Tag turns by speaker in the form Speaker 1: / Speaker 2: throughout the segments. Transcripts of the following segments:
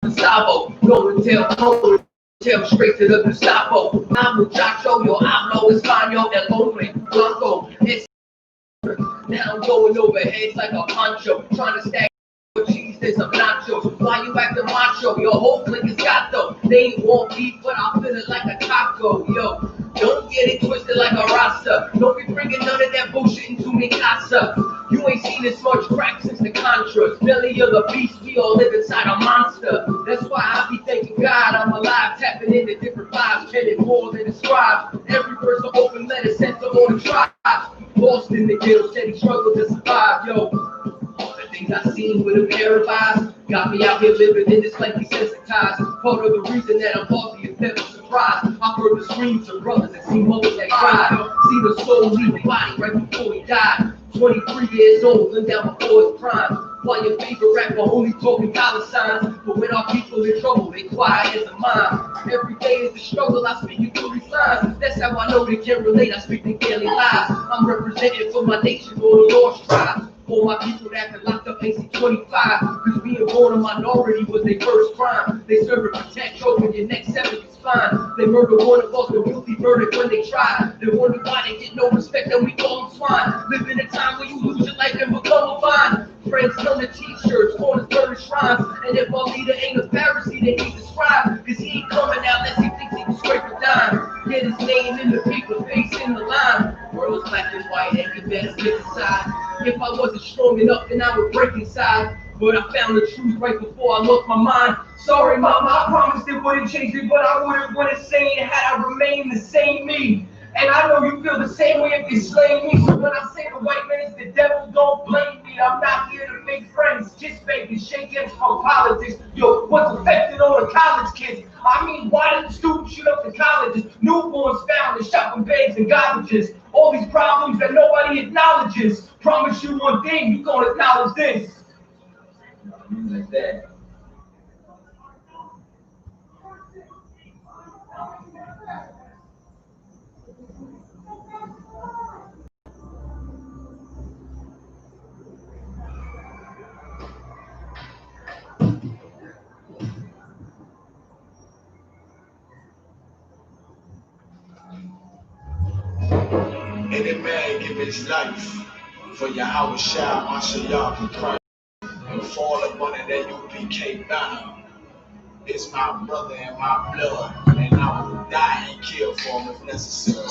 Speaker 1: Gustavo, go and tell straight to the Gestapo. I'm muchacho, yo hablo español, el hombre blanco. Now I'm going over heads like a poncho, trying to stack cheese and some nachos. Why you acting macho? Your whole clique is gato. They ain't want beef, but I feel it like a taco. Yo, don't get it twisted like a rasta. Don't be bringing none of that bullshit into mi casa. You ain't seen this much crack since the Contras. Belly of the beast, we all live inside a monster. That's why I be thanking God I'm alive, tapping into different vibes, getting more than described. Every verse an open letter sent to all the tribes. Lost in the ghetto, said he struggled to survive. Yo, the things I seen with a pair of eyes got me out here living in this life desensitized. Part of the reason that I'm lost is never surprised. I've heard the screams of brothers and seen mothers that cried. See the soul leave the body right before he died. 23 years old, and down before his prime. While your favorite rapper only talking dollar signs, but when our people in trouble, they quiet as a mime. Every day is the struggle, I speak it through these signs. That's how I know they can relate, I speak their daily lives. I'm representing for my nation, for the lost tribes. For my people that been locked up ain't 25, cause being born a minority was their first crime. They serve a protect over your next 7 is fine. They murder one of us, the guilty verdict when they try. They wonder why they get no respect and we call them swine. Live in a time where you lose your life and become a vine. Friends turn to t-shirts, corners burn shrines. And if our leader ain't a Pharisee, they need to scribe. Cause he ain't coming out unless he thinks he can scrape a dime. Get his name in the paper, face in the line. World's black and white, and you better get aside. If I wasn't strong enough, then I would break inside. But I found the truth right before I lost my mind. Sorry, mama, I promised it wouldn't change it, but I wouldn't want to say it had I remained the same me. And I know you feel the same way if you slay me. So when I say the white man is the devil, don't blame me. I'm not here to make friends, just making shake hands for politics. Yo, what's affected all the college kids? I mean, why did the students shoot up the colleges? Newborns found in shopping bags and garbages. All these problems that nobody acknowledges. Promise you one thing, you gonna acknowledge this. Like that.
Speaker 2: Any man give his life for I.S.U.P.K and fall upon it that U.P.K bound. It's my brother and my blood, and I will die and kill for him if necessary.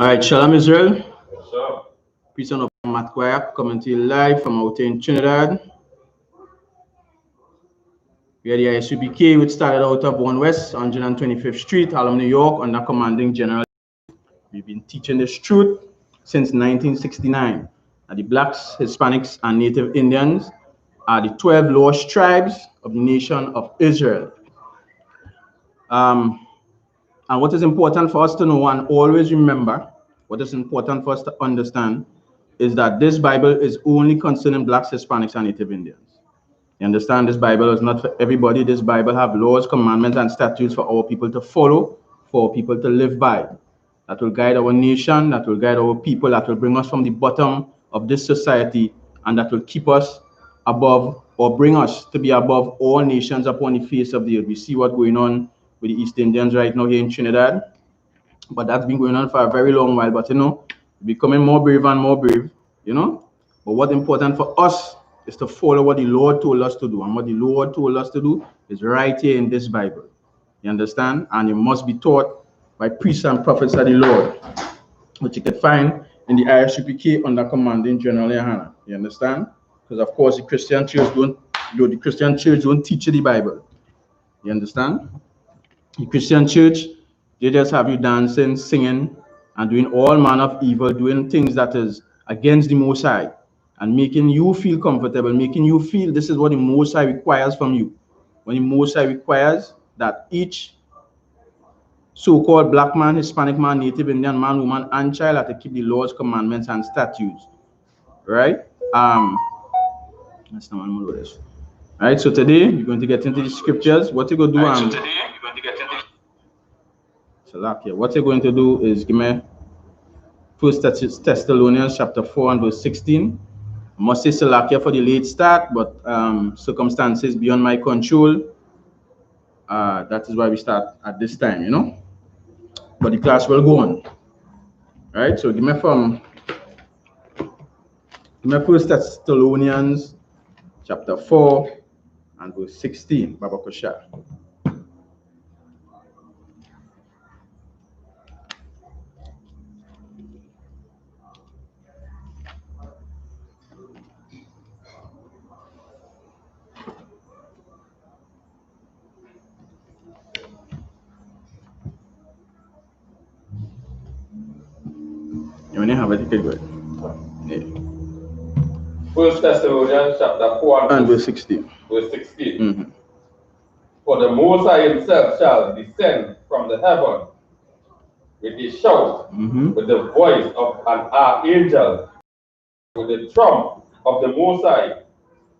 Speaker 3: All right, Shalom Israel.
Speaker 4: What's up?
Speaker 3: Peace on Matt Kwaya, coming to you live from out in Trinidad. We are the I.S.U.P.K, which started out of 1 West, 125th Street, Harlem, New York, under commanding General. We've been teaching this truth since 1969. That the blacks, Hispanics, and Native Indians are the 12 lost tribes of the nation of Israel. And what is important for us to know and always remember, what is important for us to understand, is that this Bible is only concerning blacks, Hispanics, and Native Indians. You understand? This Bible is not for everybody. This Bible have laws, commandments, and statutes for our people to follow, for people to live by. That will guide our nation, that will guide our people, that will bring us from the bottom of this society, and that will keep us above, or bring us to be above all nations upon the face of the earth. We see what's going on with the East Indians right now here in Trinidad, but that's been going on for a very long while. But you know, becoming more brave and more brave, you know. But what's important for us is to follow what the Lord told us to do, and what the Lord told us to do is right here in this Bible. You understand? And it must be taught by priests and prophets of the Lord, which you can find in the I.S.U.P.K under commanding General GEN.YAHANNA. You understand? Because of course the Christian church don't teach you the Bible. You understand? The Christian church, they just have you dancing, singing, and doing all manner of evil, doing things that is against the Most High. and making you feel comfortable, making you feel this is what the Most High requires from you. When the Most High requires that each so-called black man, Hispanic man, Native Indian man, woman, and child have to keep the laws, commandments, and statutes. Right? That's not one more of this. All right, so today we're going to get into the scriptures. What you're going to do, what you're going to do is give me First Thessalonians chapter 4 and verse 16. I must say Salakia for the late start, but circumstances beyond my control. That is why we start at this time, you know. But the class will go on. All right, so give me First Thessalonians chapter 4 and verse 16. Baba Kosha. You only have a ticket, good. Yeah.
Speaker 4: First Thessalonians chapter 4
Speaker 3: and verse 16.
Speaker 4: Verse 16. Mm-hmm. For the Most High himself shall descend from the heaven with a shout, with the voice of an archangel, with the trump of the Most High,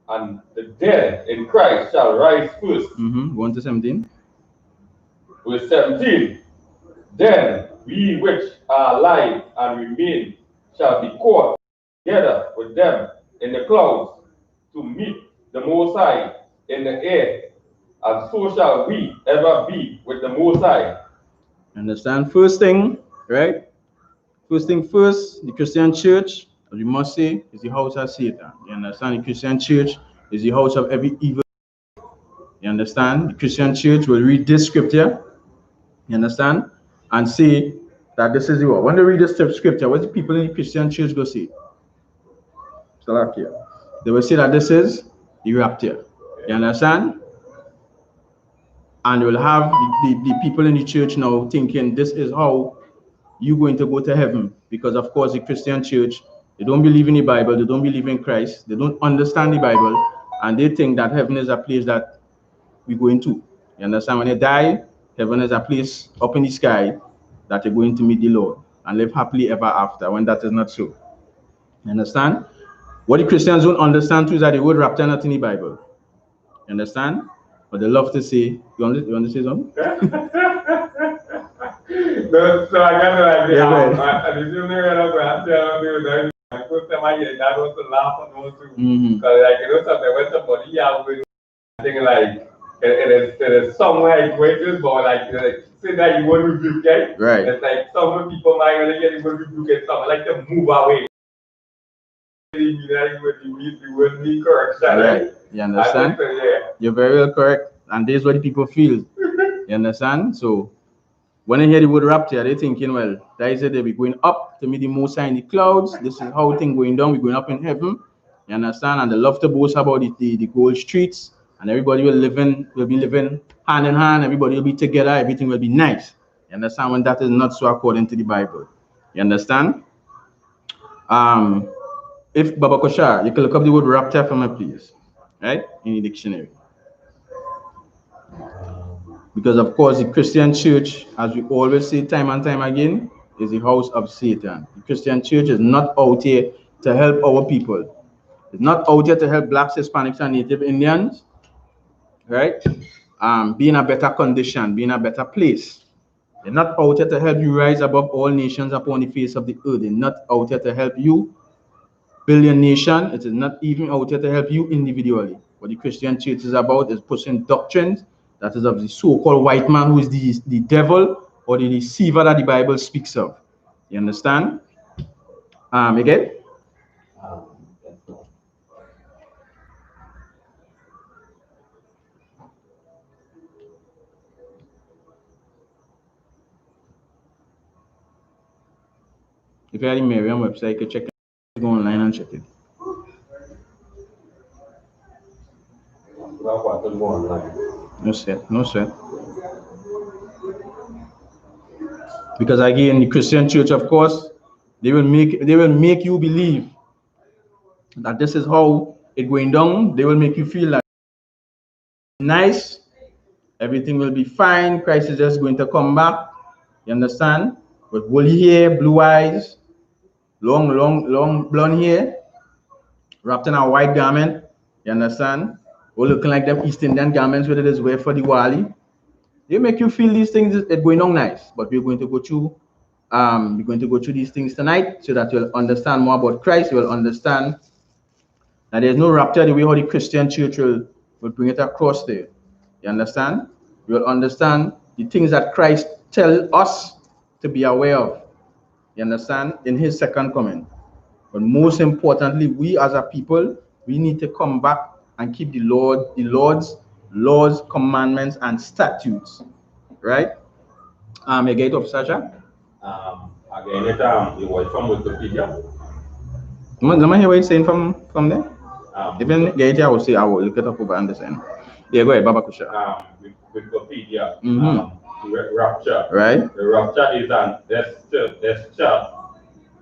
Speaker 4: and the dead in Christ shall rise first.
Speaker 3: 1 to 17.
Speaker 4: Verse 17. Then we which are alive and remain shall be caught together with them in the clouds to meet the Most High in the air, and so shall we ever be with the Most High.
Speaker 3: Understand? First thing, right? First thing first, the Christian church, as we must say, is the house of Satan. You understand? The Christian church is the house of every evil. You understand? The Christian church will read this scripture, you understand? And say that this is the word. When they read this scripture, what do people in the Christian church go say? They will say that this is the rapture. You understand? And they will have the people in the church now thinking this is how you're going to go to heaven. Because of course the Christian church, they don't believe in the Bible, they don't believe in Christ, they don't understand the Bible, and they think that heaven is a place that we go into. You understand? When they die, heaven is a place up in the sky that you're going to meet the Lord and live happily ever after, when that is not so. You understand? What the Christians don't understand too is that the word rapture is not in the Bible. You understand? But they love to say, you want to say something?
Speaker 4: No, so I got an idea.
Speaker 3: Yeah,
Speaker 4: I didn't know that I first time I hear that was to laugh at those two. Because like you know something when somebody yells thing like it is some like wages but like say that you want to rebuke it.
Speaker 3: Right.
Speaker 4: It's like some people might when they get you want to rebuke it, some like to move away. You would be correct,
Speaker 3: right? You understand?
Speaker 4: So, yeah.
Speaker 3: You're very well correct, and this is what the people feel. You understand? So when they hear the word rapture, they're thinking, well, that is it, they'll be going up to meet the Most High in the clouds. This is how things going down. We're going up in heaven. You understand? And they love to boast about the gold streets, and everybody will be living hand in hand. Everybody will be together. Everything will be nice. You understand? When that is not so according to the Bible. You understand? If Baba Kosha, you can look up the word rapture for me, please, right, in the dictionary. Because of course the Christian church, as we always say time and time again, is the house of Satan. The Christian church is not out here to help our people. It's not out here to help blacks, Hispanics, and Native Indians, right? Be in a better condition, be in a better place. They're not out here to help you rise above all nations upon the face of the earth. They're not out here to help you build your nation. It is not even out here to help you individually. What the Christian church is about is pushing doctrines that is of the so-called white man, who is the devil or the deceiver that the Bible speaks of. You understand? Again? If you are the Merriam website, you can check it. Go online and check it. No sweat, no sweat. Because again, the Christian church, of course, they will make you believe that this is how it's going down. They will make you feel like nice, everything will be fine. Christ is just going to come back. You understand? With woolly hair, blue eyes, long blonde hair, wrapped in a white garment. You understand? Or looking like them East Indian garments where it is wear for the Diwali. They make you feel these things are going on nice, but we're going to go through these things tonight so that you'll understand more about Christ. You will understand that there's no rapture the way how the Christian church will bring it across there. You understand? You will understand the things that Christ tells us to be aware of. You understand? In his second coming. But most importantly, we as a people, we need to come back and keep the Lord's laws, commandments, and statutes. Right? You get it up, Sasha?
Speaker 4: Again, it was from Wikipedia.
Speaker 3: Let me hear what you're saying from there. Even get it, I will say I will look it up over understand. Yeah, go ahead, Baba Kusha.
Speaker 4: Wikipedia.
Speaker 3: Rapture. Right.
Speaker 4: The rapture is an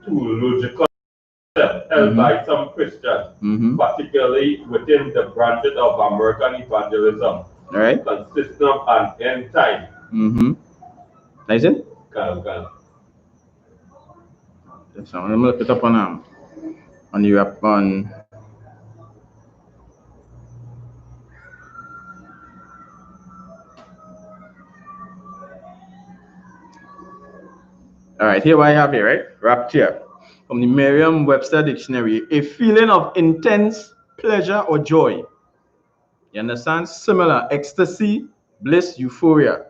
Speaker 4: theological concept held by some Christians, particularly within the branches of American evangelism.
Speaker 3: Right.
Speaker 4: Consisting of an end time.
Speaker 3: Is it?
Speaker 4: Okay.
Speaker 3: So I'm gonna look it up on the app on. All right, here what I have here, right? Rapture. From the Merriam-Webster Dictionary, a feeling of intense pleasure or joy. You understand? Similar, ecstasy, bliss, euphoria.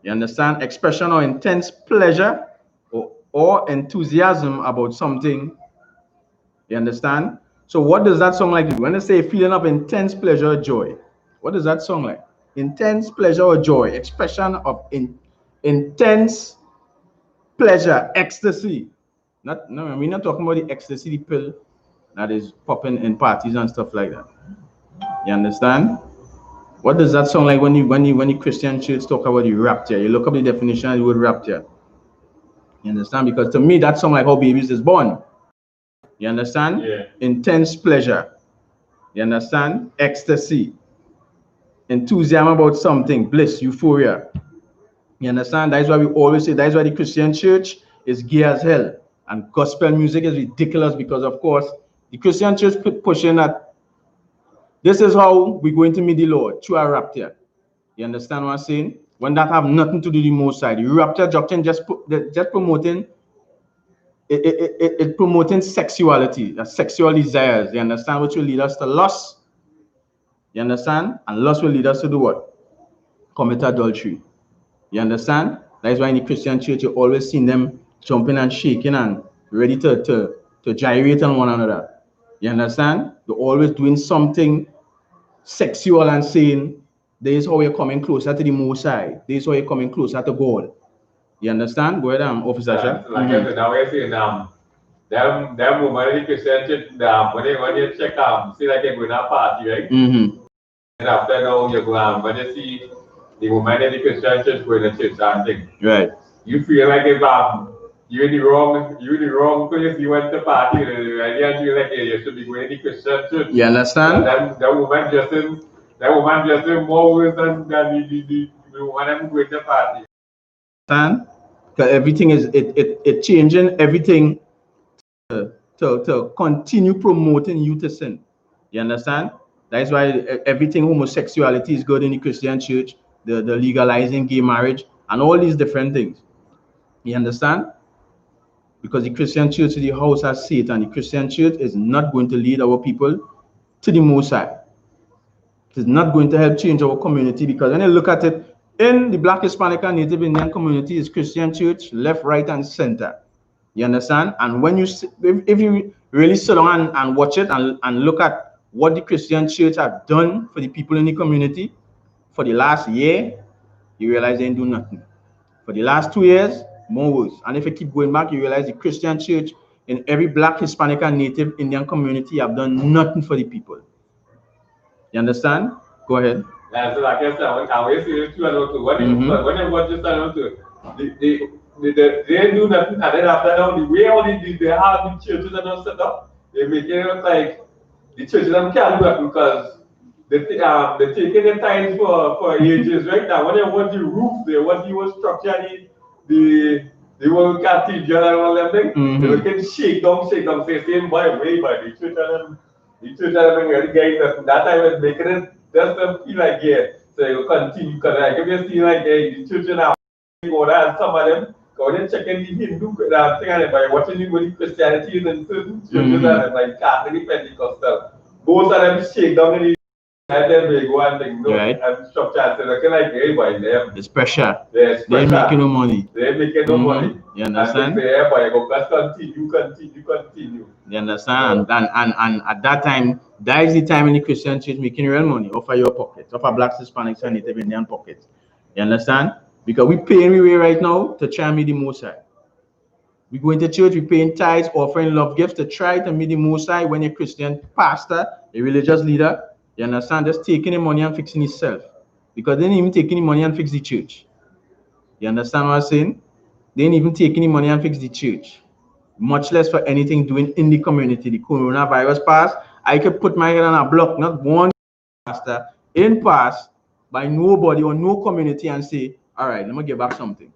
Speaker 3: You understand? Expression of intense pleasure or enthusiasm about something. You understand? So what does that sound like? When I say a feeling of intense pleasure or joy, what does that sound like? Intense pleasure or joy, expression of intense pleasure, ecstasy. No, we're not talking about the ecstasy pill that is popping in parties and stuff like that. You understand? What does that sound like when the Christian church talk about the rapture? You look up the definition of the word rapture. You understand? Because to me, that sounds like how babies is born. You understand?
Speaker 4: Yeah.
Speaker 3: Intense pleasure. You understand? Ecstasy. Enthusiasm about something. Bliss, euphoria. You understand? That's why we always say that's why the Christian church is gay as hell. And gospel music is ridiculous because, of course, the Christian church pushing that this is how we're going to meet the Lord through a rapture. You understand what I'm saying? When that have nothing to do with the most side. The rapture doctrine just promoting it promoting sexuality, sexual desires. You understand? Which will lead us to lust. You understand? And lust will lead us to do what? Commit adultery. You understand? That's why in the Christian church, you always see them jumping and shaking and ready to gyrate on one another. You understand? They're always doing something sexual and saying, this is how you're coming closer to the Most High. This is how you're coming closer to God. You understand? Go ahead, Officer Shah.
Speaker 4: Like I said, now we're saying, them woman in the Christian church, when you check see like you're going to a party, right? And after now, you go when you see the woman in the Christian church going to church and thing.
Speaker 3: Right.
Speaker 4: You feel like if you're in the wrong because you went to party, and you feel like you should be going to the Christian church.
Speaker 3: You understand?
Speaker 4: That woman dressing more worse than the woman going to party.
Speaker 3: Understand? Because everything is it changing everything to continue promoting you to sin. You understand? That's why everything homosexuality is good in the Christian church, the legalizing gay marriage, and all these different things. You understand? Because the Christian church is the house of Satan. The Christian church is not going to lead our people to the Most High. It is not going to help change our community, because when you look at it, in the Black, Hispanic, and Native Indian community is Christian church, left, right, and center. You understand? And when you, if you really sit down and watch it and look at what the Christian church have done for the people in the community for the last year, you realize they ain't do nothing. For the last 2 years, more worse. And if you keep going back, you realize the Christian church in every Black, Hispanic, and Native Indian community have done nothing for the people. You understand? Go ahead.
Speaker 4: Yeah, so like I said, when I see it too, when you watch this, they do nothing, and then after that, the way all they have the churches are not set up, they make it look like the church them can't do that because they're taking the time for ages right now. When they want the roof, they want the whole structure, the whole cathedral and all them things. They can shake down, say same by way by the church and them really getting that time is making it just them feel like so you continue because like if you see like the church now go there and some of them go and checking the Hindu thing and by watching the Christianity and certain churches and like Catholic Pentecostal. Both of them shake down in and then they go and they go and structure and say, okay, like everybody them.
Speaker 3: It's pressure.
Speaker 4: Yes,
Speaker 3: They're making no money.
Speaker 4: They're making no money.
Speaker 3: You understand?
Speaker 4: And they say, everybody go, let's continue.
Speaker 3: You understand? And at that time, that is the time in the Christian church making real money off of your pockets, off of Blacks, Hispanics, and Native Indian pockets. You understand? Because we paying we way right now to try and meet the Most High. We go into church, we paying tithes, offering love gifts to try to meet the Most High when a Christian pastor, a religious leader, you understand, just taking the money and fixing himself. Because they ain't even taking the money and fix the church. You understand what I'm saying? They ain't even taking the money and fix the church. Much less for anything doing in the community. The coronavirus pass, I could put my head on a block, not one pastor in pass by nobody or no community and say, all right, let me give back something.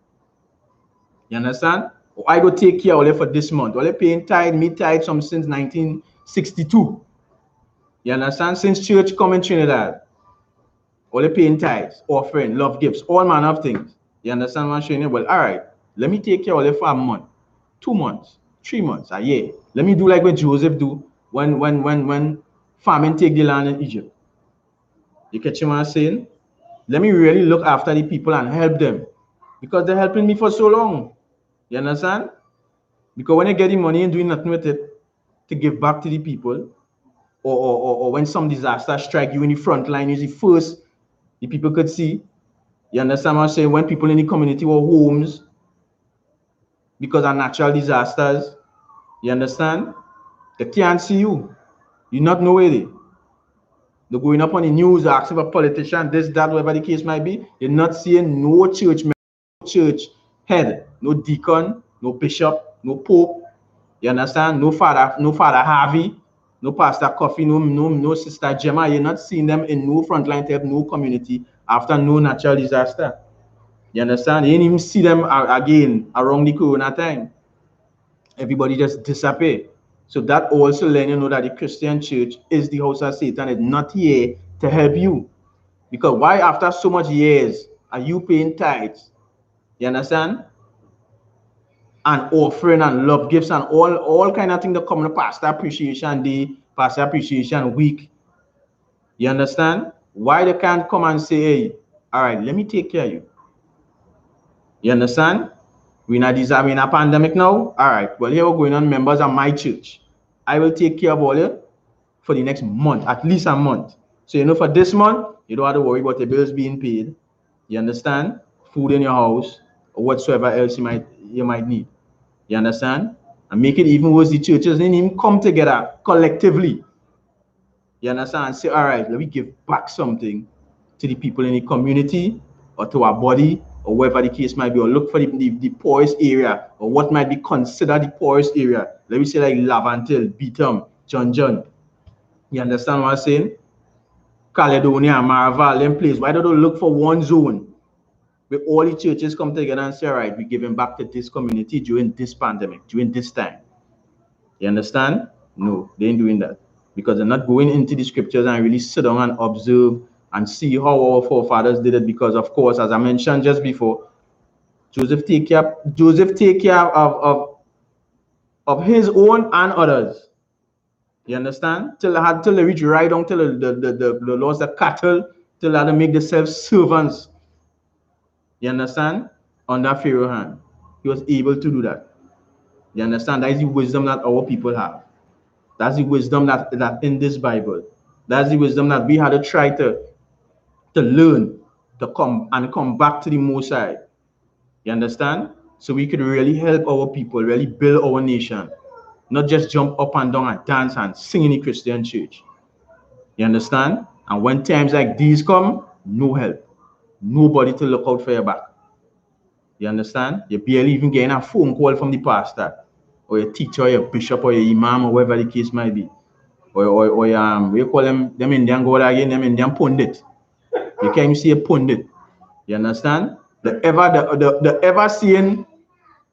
Speaker 3: You understand? I go take care of it for this month. Only paying tithe, me tithe some since 1962. You understand? Since church come in Trinidad. Only paying tithes, offering, love gifts, all manner of things. You understand what I'm saying? Well, all right, let me take care of it for a month, 2 months, 3 months, a year. Let me do like what Joseph do when famine take the land in Egypt. You catch what I'm saying? Let me really look after the people and help them because they're helping me for so long. You understand? Because when you get the money and doing nothing with it to give back to the people, or when some disaster strike you in the front line, is the first the people could see. You understand what I'm saying? When people in the community were homes because of natural disasters, you understand? They can't see you. You not know where they. They're going up on the news asking for politician, this, that, whatever the case might be. You're not seeing no church head, no deacon, no bishop, no pope. You understand? No father Harvey, no pastor Coffee, no sister Gemma. You're not seeing them in no frontline type, no community after no natural disaster. You understand? You didn't even see them again around the corona time. Everybody just disappear. So that also let you know that the Christian church is the house of Satan. It's not here to help you. Because why after so much years are you paying tithes? You understand? And offering and love gifts and all kind of things that come to Pastor Appreciation Day, Pastor Appreciation Week. You understand? Why they can't come and say, hey, all right, let me take care of you. You understand? We're in a pandemic now. All right, well, here we're going on members of my church. I will take care of all you for the next month, at least a month. So, you know, for this month, you don't have to worry about the bills being paid. You understand? Food in your house or whatsoever else you might need. You understand? And make it even worse, the churches didn't even come together collectively. You understand? And say, all right, let me give back something to the people in the community or to our body or wherever the case might be, or look for the poorest area or what might be considered the poorest area. Let me say like Lavantil, Beetham, John. You understand what I'm saying? Caledonia, Maraval, them place. Why don't they look for one zone where all the churches come together and say, all right, we're giving back to this community during this pandemic, during this time. You understand? No, they ain't doing that because they're not going into the scriptures and really sit down and observe and see how our forefathers did it. Because, of course, as I mentioned just before, Joseph take care of his own and others. You understand? Till they reach right down till the laws that cattle, till they make themselves servants. You understand? Under Pharaoh's hand. He was able to do that. You understand? That is the wisdom that our people have. That's the wisdom that in this Bible. That's the wisdom that we had to try to learn, to come back to the Most High. You understand? So we could really help our people, really build our nation. Not just jump up and down and dance and sing in the Christian church. You understand? And when times like these come, no help. Nobody to look out for your back. You understand? You're barely even getting a phone call from the pastor or your teacher or your bishop or your imam or whatever the case might be. we call them Indian god again, them Indian pundit. You can't even see a pundit. You understand? The ever seeing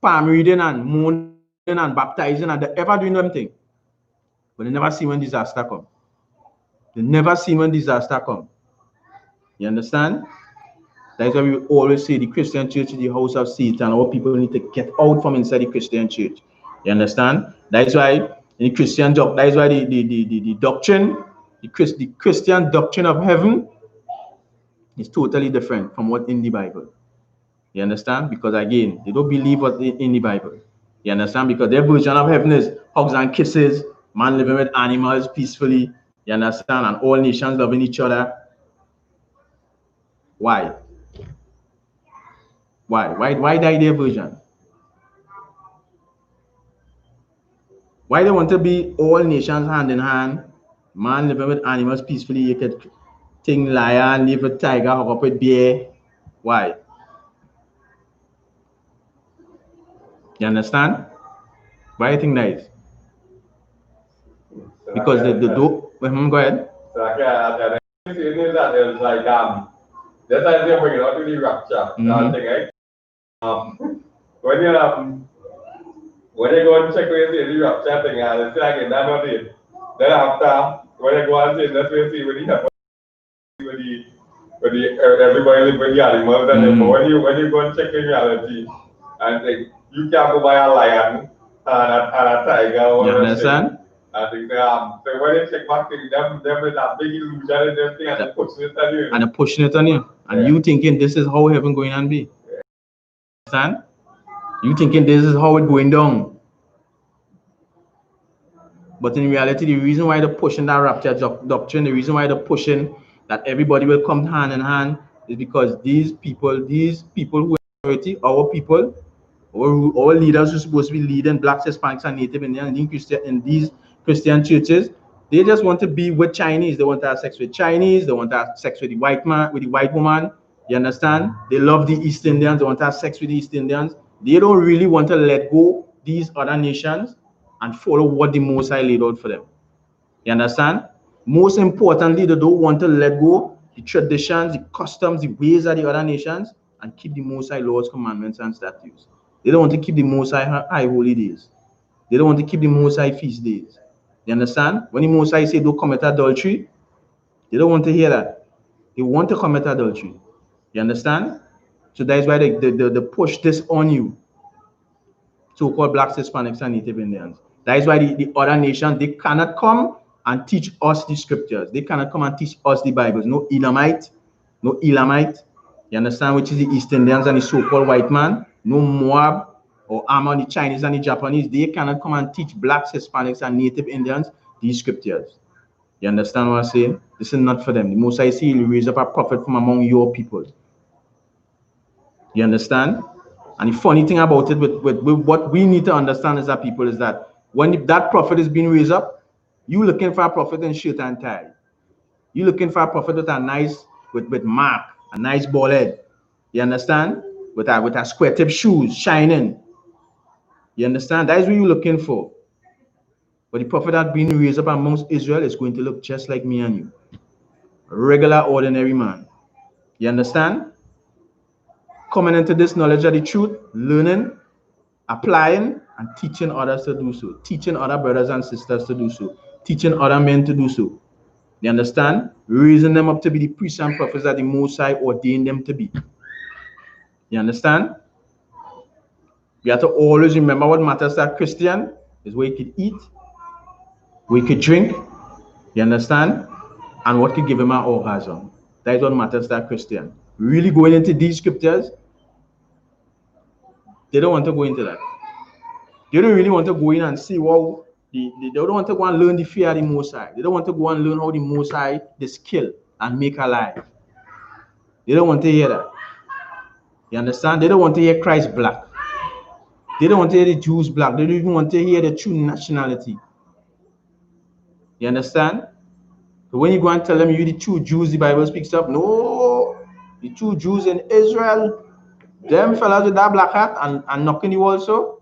Speaker 3: palm reading and moon and baptizing and the ever doing them thing. But they never see when disaster come. They never see when disaster come. You understand? That's why we always say the Christian church is the house of Satan. All people need to get out from inside the Christian church. You understand? That's why in the Christian doctrine, that's why the doctrine, the Christian doctrine of heaven is totally different from what in the Bible. You understand? Because again, they don't believe what in the Bible. You understand? Because their version of heaven is hugs and kisses, man living with animals peacefully. You understand? And all nations loving each other. Why? Why die their version? Why they want to be all nations hand in hand, man living with animals peacefully, you could think lion, live with tiger, hug up with bear. Why? You understand? Why you think that is? Because the do go ahead.
Speaker 4: So I can see that there's like that's why they're bringing out to the rapture thing, right? When you go and check where you see the rapture thing, it's like in that not it. Then after when you go and see that's where you see when everybody live with the animals and then when you go and check in reality and think you can't go buy a lion and a tiger.
Speaker 3: You understand?
Speaker 4: I think so when they check back thing, them with that big illusion and everything and they're pushing it on you.
Speaker 3: And they're pushing it on you. And you thinking this is how heaven going to be. Understand? You thinking this is how it's going down. But in reality, the reason why they're pushing that rapture doctrine, the reason why they're pushing that everybody will come hand in hand is because these people who are our people, our leaders who are supposed to be leading blacks, Hispanics, and Native Indians in these Christian churches, they just want to be with Chinese. They want to have sex with Chinese. They want to have sex with the white man, with the white woman. You understand? They love the East Indians. They want to have sex with the East Indians. They don't really want to let go these other nations and follow what the Most High laid out for them. You understand? Most importantly, they don't want to let go the traditions, the customs, the ways of the other nations and keep the Most High laws, commandments, and statutes. They don't want to keep the Most High holy days. They don't want to keep the Most High feast days. You understand? When the Most High say don't commit adultery, they don't want to hear that. They want to commit adultery. You understand? So that is why they push this on you. So-called blacks, Hispanics, and Native Indians. That is why the other nations, they cannot come and teach us the scriptures. They cannot come and teach us the Bibles. No Elamite. You understand? Which is the East Indians and the so-called white man. No Moab or Ammon, the Chinese and the Japanese. They cannot come and teach blacks, Hispanics, and Native Indians these scriptures. You understand what I'm saying? This is not for them. The Most High say He'll raise up a prophet from among your people. You understand? And the funny thing about it, with what we need to understand as a people is that when that prophet is being raised up, you looking for a prophet in shirt and tie. You looking for a prophet with a nice, with mark, a nice bald head. You understand? With a square tip shoes, shining. You understand? That is what you're looking for. But the prophet that being raised up amongst Israel is going to look just like me and you. A regular, ordinary man. You understand? Coming into this knowledge of the truth, learning, applying, and teaching others to do so. Teaching other brothers and sisters to do so. Teaching other men to do so. You understand? Raising them up to be the priests and prophets that the Most High ordained them to be. You understand? We have to always remember what matters to a Christian is where you could eat, where you could drink, you understand? And what could give him an orgasm. That is what matters to a Christian. Really going into these scriptures, they don't want to go into that. They don't really want to go in and see what they don't want to go and learn the fear of the Most High. They don't want to go and learn how the Most High is kill and make alive. They don't want to hear that. You understand? They don't want to hear Christ black. They don't want to hear the Jews black. They don't even want to hear the true nationality. You understand? So when you go and tell them you the true Jews, the Bible speaks of, no, the true Jews in Israel, them fellas with that black hat and knocking you also,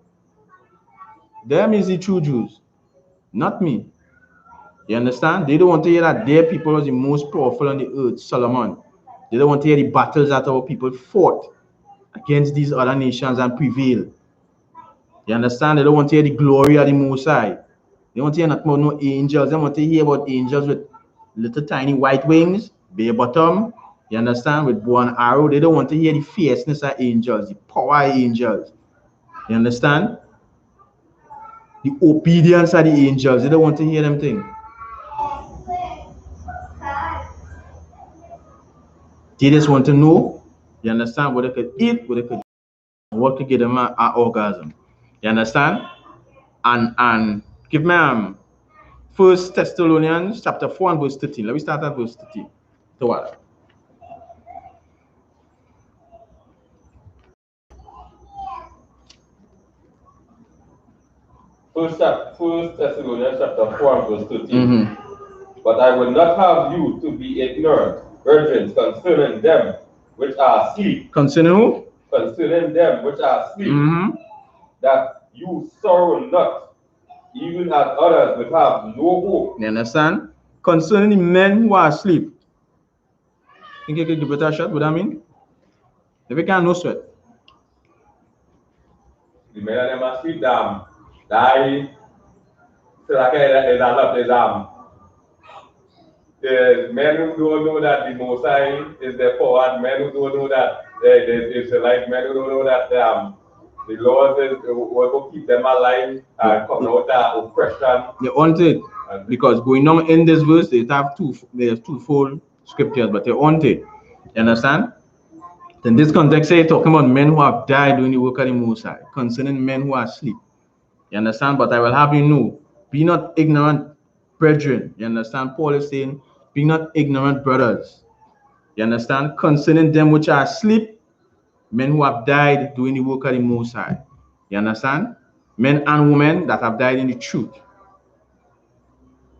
Speaker 3: them is the true Jews, not me. You understand? They don't want to hear that their people was the most powerful on the earth, Solomon. They don't want to hear the battles that our people fought against these other nations and prevail. You understand? They don't want to hear the glory of the Most High. They want to hear nothing about no angels. They want to hear about angels with little tiny white wings, bare bottom. You understand? With bow and arrow. They don't want to hear the fierceness of angels, the power of angels. You understand? The obedience of the angels. They don't want to hear them things. They just want to know, you understand, what they could eat, what they could, what could give them an orgasm. You understand? And give me 1 Thessalonians chapter 4 and verse 13. Let me start at verse 13. So what?
Speaker 4: First Thessalonians chapter 4 and verse 13. But I will not have you to be ignorant, brethren, concerning them which are asleep.
Speaker 3: Concerning who?
Speaker 4: Concerning them which are asleep, that you sorrow not, even as others which have no hope.
Speaker 3: You understand? Concerning the men who are asleep. Think you could give it a shot? What that mean? If you can't, no sweat.
Speaker 4: The men of them asleep, die. So like is a lot is the men who don't know that the Most High is their power, men who don't know that the Israelite, men who don't know that the Lord is will keep them alive and come out of oppression.
Speaker 3: They want it because going on in this verse, there's twofold scriptures, but they want it. You understand? In this context, say talking about men who have died doing the work of the Most High, concerning men who are asleep. You understand? But I will have you know, be not ignorant, brethren. You understand? Paul is saying, be not ignorant, brothers. You understand? Concerning them which are asleep, men who have died doing the work of the Most High. You understand? Men and women that have died in the truth.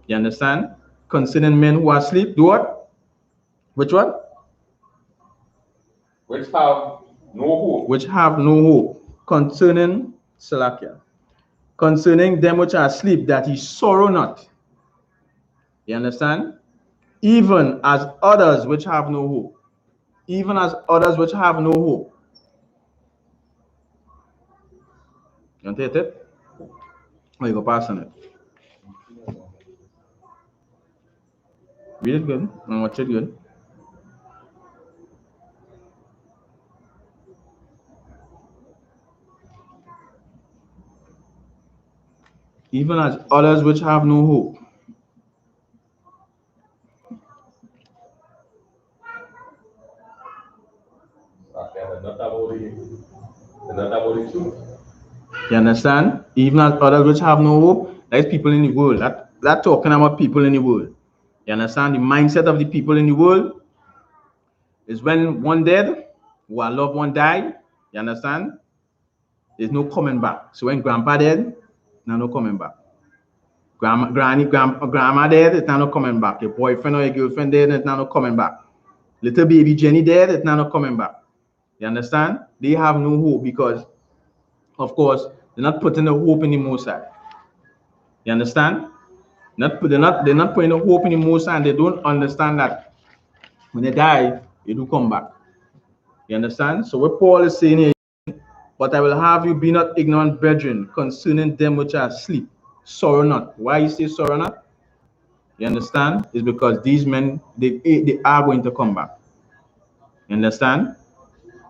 Speaker 3: You understand? Concerning men who are asleep, do what? Which one?
Speaker 4: Which have no hope.
Speaker 3: Which have no hope. Concerning Salakia. Concerning them which are asleep, that ye sorrow not. You understand? Even as others which have no hope. Even as others which have no hope. You want to hit it? Or you go pass on it? Read it good and watch it good. Even as others which have no hope.
Speaker 4: Not about the truth.
Speaker 3: You understand? Even as others which have no hope, that is people in the world. That talking about people in the world. You understand? The mindset of the people in the world is when one dead, or a loved one died, you understand? There's no coming back. So when grandpa dead, no coming back. Grandma dead, it's not coming back. Your boyfriend or your girlfriend dead, it's not coming back. Little baby Jenny dead, it's not coming back. You understand? They have no hope because, of course, they're not putting the hope in the Most High. You understand? They're not putting the hope in the Most High, and they don't understand that when they die, they do come back. You understand? So what Paul is saying here, but I will have you be not ignorant, brethren, concerning them which are asleep. Sorrow not. Why you say sorrow not? You understand? It's because these men, they are going to come back. You understand?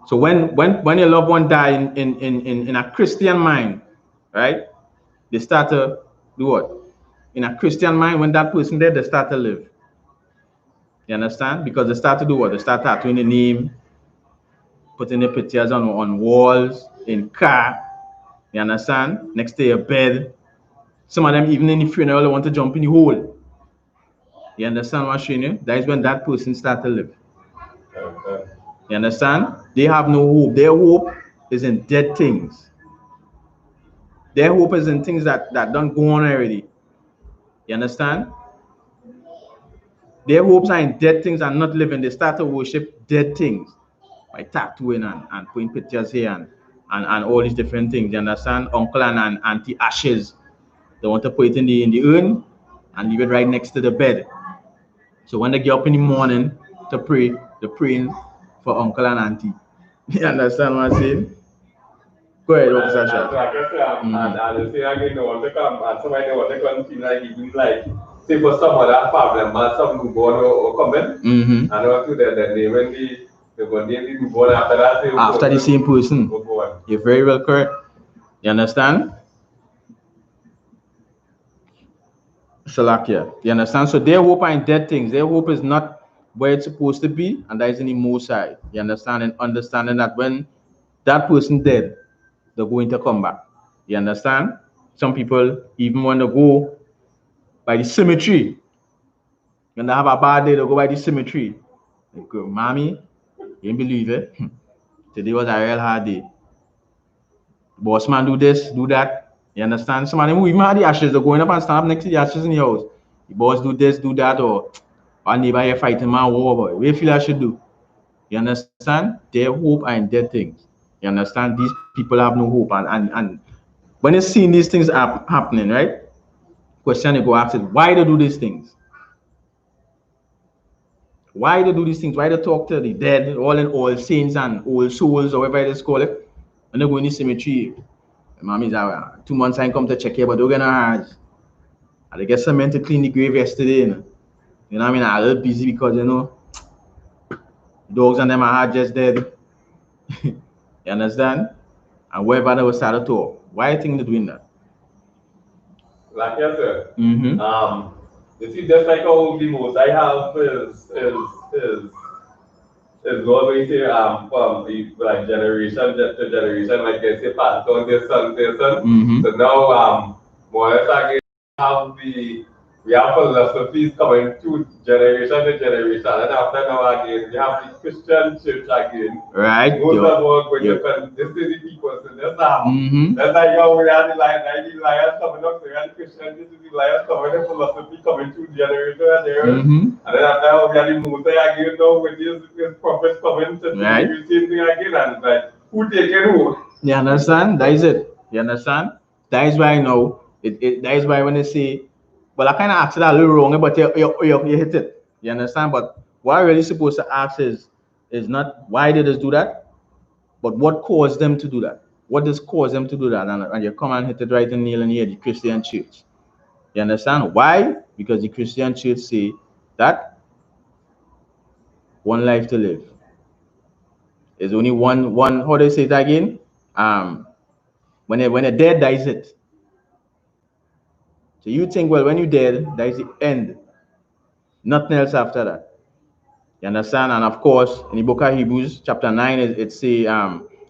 Speaker 3: So when your loved one die in a Christian mind, right? They start to do what? In a Christian mind, when that person dead, they start to live. You understand? Because they start to do what? They start tattooing the name, putting the pictures on walls, in car. You understand? Next to your bed. Some of them, even in the funeral, they want to jump in the hole. You understand what I'm saying? You? That is when that person start to live. You understand? They have no hope. Their hope is in dead things. Their hope is in things that don't go on already. You understand? Their hopes are in dead things and not living. They start to worship dead things by tattooing and putting pictures here and all these different things. You understand? Uncle and auntie ashes. They want to put it in the urn and leave it right next to the bed. So when they get up in the morning to pray, they're praying for uncle and auntie. You understand what I'm saying? Go ahead, Officer Shah.
Speaker 4: And the thing again, they want to come, and somebody they want to come seem like even like, say for some other problem, or some newborn or coming, and what to them, then they when they go name the newborn after that same
Speaker 3: after the same person. You're very well correct. You understand? Shalakia. You understand? So their hope are in dead things. Their hope is not where it's supposed to be, and that is in the most side. You understand? And understanding that when that person dead, they're going to come back. You understand? Some people even want to go by the cemetery. When they have a bad day, they go by the cemetery. They go, mommy, you ain't believe it. Today was a real hard day. Boss man do this, do that. You understand? Some of them even had the ashes, they're going up and stand up next to the ashes in the house. The boss do this, do that, or our neighbor here fighting man war, boy. What do you feel I should do? You understand? Their hope are in dead things. You understand? These people have no hope. And when you're seeing these things happening, right? Question you go ask is why they do these things? Why they do these things? Why they talk to the dead, all in all saints and old souls, or whatever it is called it? And they go in the cemetery. Mommy's out 2 months I come to check here, but they're gonna hard. And they get some men to clean the grave yesterday. You know what I mean? I'm a little busy because dogs and them are just dead. You understand? And wherever they will start to talk. Why do you think they're doing that?
Speaker 4: Like yes, sir. You see, just like how the most I have is always say from like generation to generation, like they say pass down their son to their son. So now more or less again we have philosophies coming through generation to generation, and after now again we have the Christian church again.
Speaker 3: Right.
Speaker 4: Most of all when you can this is the people, so that's like how we had the lions coming up, so we had the Christian, this is the lions coming, the philosophy coming through generation and there. And then after that we had the Moses again now with these prophets coming to do the same thing again, and like who taking who?
Speaker 3: You understand? That is it. You understand? That is why I know that is why when they say, well, I kind of asked that a little wrong, but you hit it. You understand? But what I really supposed to ask is not why did they do that, but what caused them to do that? What does cause them to do that? And you come and hit it right in the nail and here, the Christian church. You understand? Why? Because the Christian church say that one life to live. There's only one, how do they say it again? When a dead dies it. So you think, well, when you're dead, that is the end. Nothing else after that. You understand? And of course, in the book of Hebrews, chapter 9, it say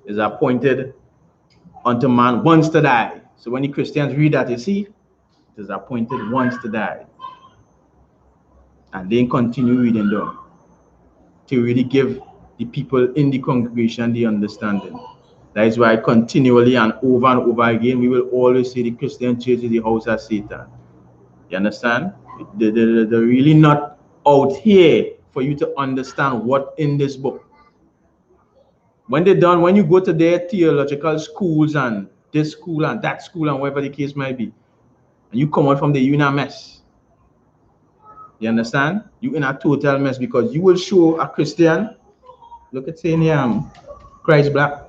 Speaker 3: is appointed unto man once to die. So when the Christians read that, you see, it is appointed once to die. And then continue reading down to really give the people in the congregation the understanding. That is why continually and over again, we will always say the Christian church is the house of Satan. You understand? They're really not out here for you to understand what in this book. When they're done, when you go to their theological schools and this school and that school and whatever the case might be, and you come out from there, you're in a mess. You understand? You're in a total mess because you will show a Christian, look at saying Christ black,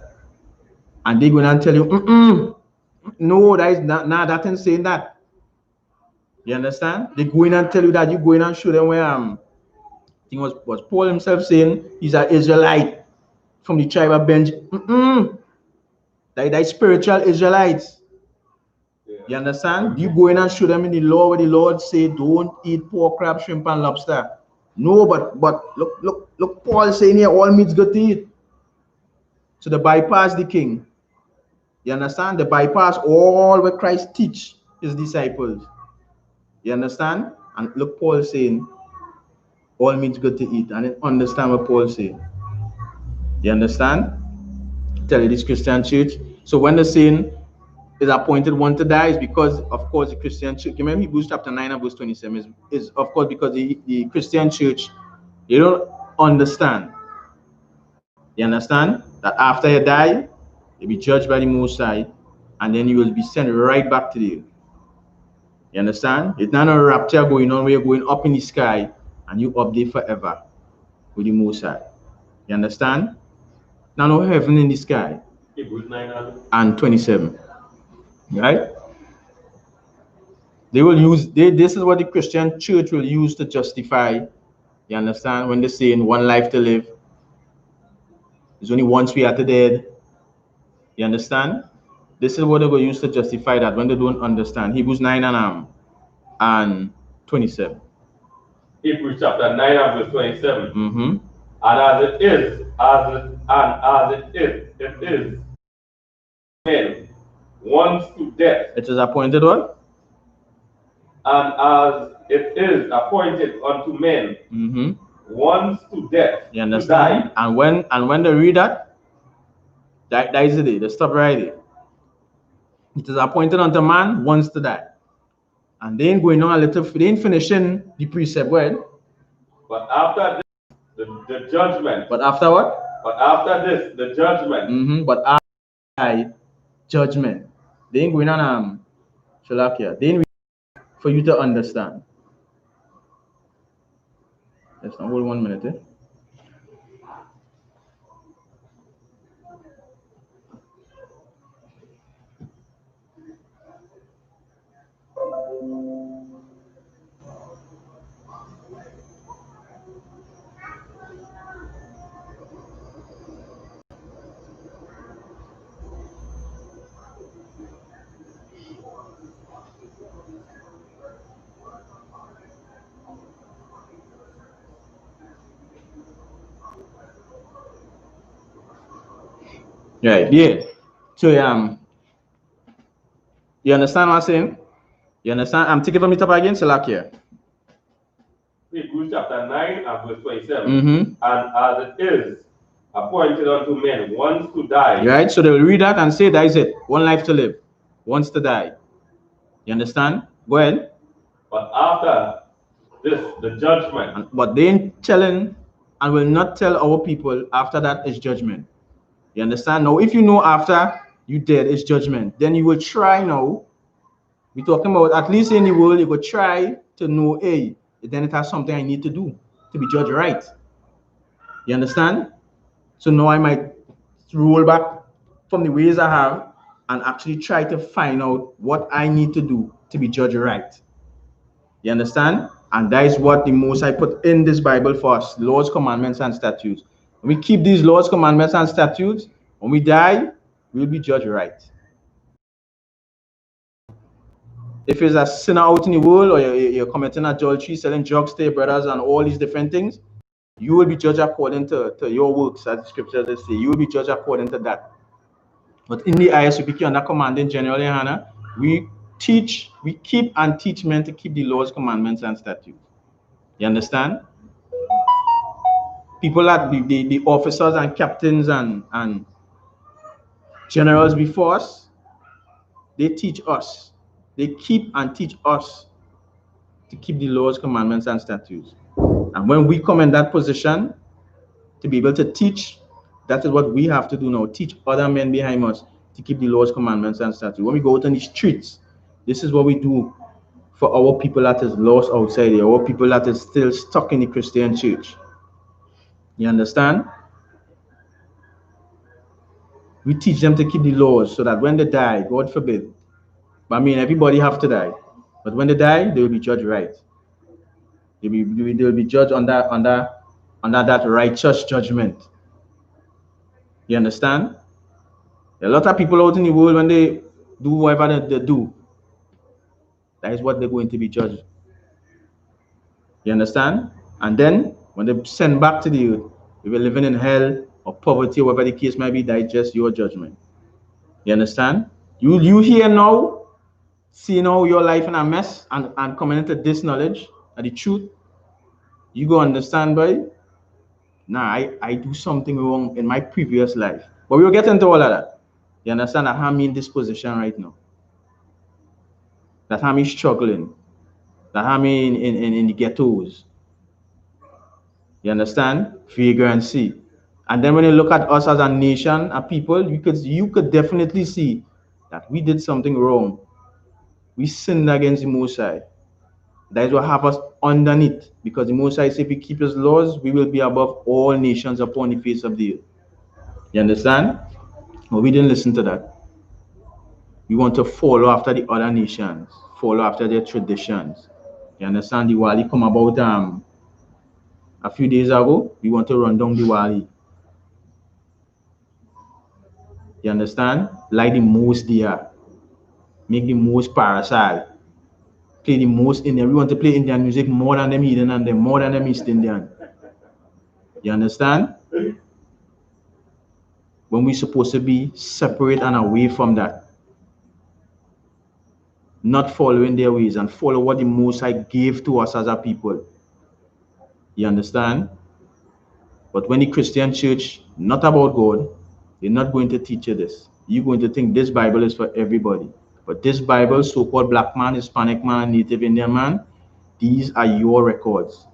Speaker 3: and they're going to tell you, no, that is not, nah, that ain't saying that. You understand? They go in and tell you that, you go in and show them where I think was Paul himself saying he's an Israelite from the tribe of Benjamin. That spiritual Israelites. You understand? You go in and show them in the law where the Lord say don't eat pork, crab, shrimp, and lobster. No, but look, Paul saying here all meat's good to eat. So they bypass the king. You understand? They bypass all what Christ teach his disciples. You understand? And look, Paul saying all meat's good to eat. And then understand what Paul saying. You understand? Tell you this Christian church. So when they're saying is appointed one to die, is because of course the Christian church, remember Hebrews chapter 9 and verse 27 is of course because the Christian church, you don't understand. You understand that after you die, you'll be judged by the Most High, and then you will be sent right back to the earth. You understand? It's not a rapture going on where you're going up in the sky and you up there forever with the Most High. You understand? Now no heaven in the sky.
Speaker 4: Hebrews 9
Speaker 3: and 27. Right? They will use this is what the Christian church will use to justify. You understand? When they say in one life to live, there's only once we are to dead. You understand? This is what they will use to justify that when they don't understand. Hebrews 9 and 27.
Speaker 4: Hebrews chapter 9 and verse 27.
Speaker 3: Mm-hmm.
Speaker 4: And as it is men once to death.
Speaker 3: It is appointed what?
Speaker 4: And as it is appointed unto men once to death.
Speaker 3: You understand? And when they read that is the day. They stop right there. It is appointed unto man once to die. And they ain't going on a little, they ain't finishing the precept, well.
Speaker 4: But after this, the judgment.
Speaker 3: But after what?
Speaker 4: But after this, the judgment.
Speaker 3: But after judgment. They ain't going on Shalakia. They ain't for you to understand. Let's not hold 1 minute, eh? Right, yeah. So you understand what I'm saying? You understand? I'm taking from it up again, Shalakia.
Speaker 4: Hebrews chapter 9 and verse 27. And as it is appointed unto men once to die.
Speaker 3: Right? So they will read that and say, that is it. One life to live, once to die. You understand? Go ahead.
Speaker 4: But after this, the judgment.
Speaker 3: But they ain't telling and will not tell our people after that is judgment. You understand? Now, if you know after you dead is judgment, then you will try now. We're talking about at least in the world, you will try to know, hey, then it has something I need to do to be judged right. You understand? So now I might roll back from the ways I have and actually try to find out what I need to do to be judged right. You understand? And that is what the Most High put in this Bible for us, laws, commandments, and statutes. When we keep these laws, commandments, and statutes, when we die, we'll be judged right. If it's a sinner out in the world, or you're committing adultery, selling drugs to your brothers, and all these different things, you will be judged according to your works, as the scriptures say. You will be judged according to that. But in the I.S.U.P.K under commanding Gen.YAHANNA, we keep and teach men to keep the laws, commandments, and statutes. You understand? People that the officers and captains and generals before us, they teach us. They keep and teach us to keep the laws, commandments, and statutes. And when we come in that position to be able to teach, that is what we have to do now. Teach other men behind us to keep the laws, commandments, and statutes. When we go out on the streets, this is what we do for our people that is lost outside here, our people that is still stuck in the Christian church. You understand? We teach them to keep the laws so that when they die, God forbid, but I mean everybody have to die, but when they die, they will be judged right. They will be judged under that righteous judgment. You understand? There are a lot of people out in the world, when they do whatever they do, that is what they're going to be judged. You understand? And then when they send back to the earth, if you're living in hell or poverty, or whatever the case might be, that is just your judgment. You understand? You here now, see now your life in a mess and coming into this knowledge and the truth, you go understand, boy. Nah, I do something wrong in my previous life. But we'll get into all of that. You understand that I'm in this position right now. That I'm struggling. That I'm in the ghettos. You understand? Vagrancy. And then when you look at us as a nation, a people, you could definitely see that we did something wrong. We sinned against the Most High. That is what have us underneath. Because the Most High said if we keep his laws, we will be above all nations upon the face of the earth. You understand? But we didn't listen to that. We want to follow after the other nations, follow after their traditions. You understand? The Wali come about a few days ago. We want to run down the Wali. You understand? Like the most there. Make the most parasite. Play the most Indian. We want to play Indian music more than them Indian and them, more than them East Indian. You understand? When we're supposed to be separate and away from that. Not following their ways and follow what the Most High gave to us as a people. You understand? But when the Christian church, not about God, they're not going to teach you this. You're going to think this Bible is for everybody. But this Bible, so-called black man, Hispanic man, Native Indian man, these are your records.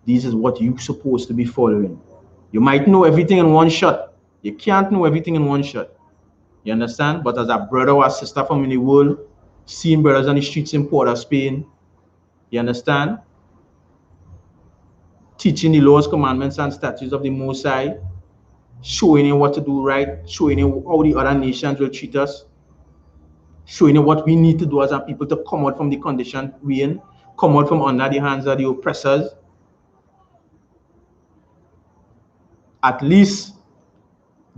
Speaker 3: This is what you're supposed to be following. You might know everything in one shot. You can't know everything in one shot. You understand? But as a brother or a sister from in the world, seeing brothers on the streets in Port of Spain, you understand? Teaching the laws, commandments, and statutes of the Most High, showing you what to do right, showing you how the other nations will treat us, showing you what we need to do as a people to come out from the condition we in, come out from under the hands of the oppressors. At least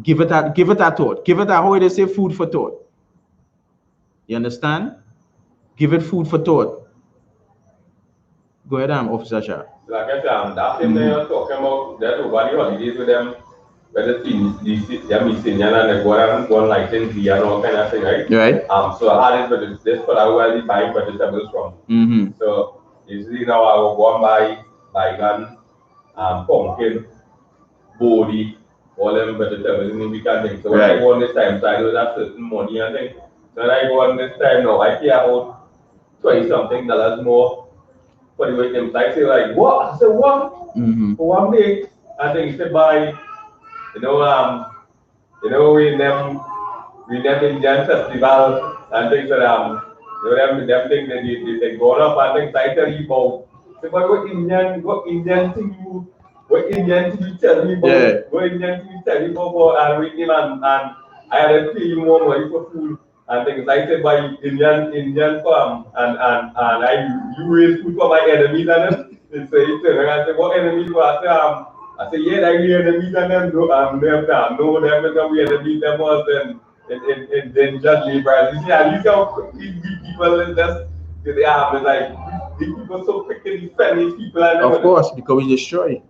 Speaker 3: give it a thought. Give it a, how they say, food for thought. You understand? Give it food for thought. Go ahead, Officer Shah.
Speaker 4: Like I said, that thing they are talking about, that over the holidays with them, where the missing and they go like in beer and all kind of thing, right?
Speaker 3: Right.
Speaker 4: So I had it, but this for how well they buy vegetables from. So usually now I will go and buy gun, pumpkin, body, all them vegetables in the weekend thing. So when I go on this time, so I don't have certain money and thing. So when I go on this time now, I pay about $20-something more for the way them. So I say like, what? I said, what? For 1 day, I think to buy, we them Indian festival and things that them things that they go up and things I tell you about. So what Indian thing you tell me about?
Speaker 3: Yeah.
Speaker 4: What Indian thing you tell me about and with him and I had to pay you more money for food and things I said by Indian farm and you raise food for my enemies and them. So he said, I said, what enemies do I say, yeah, like we enemies and them no them we enemies them was then just laborers. You see, at least how quick these people is just they have like these people so quick to defend these people and
Speaker 3: of course, because we destroy.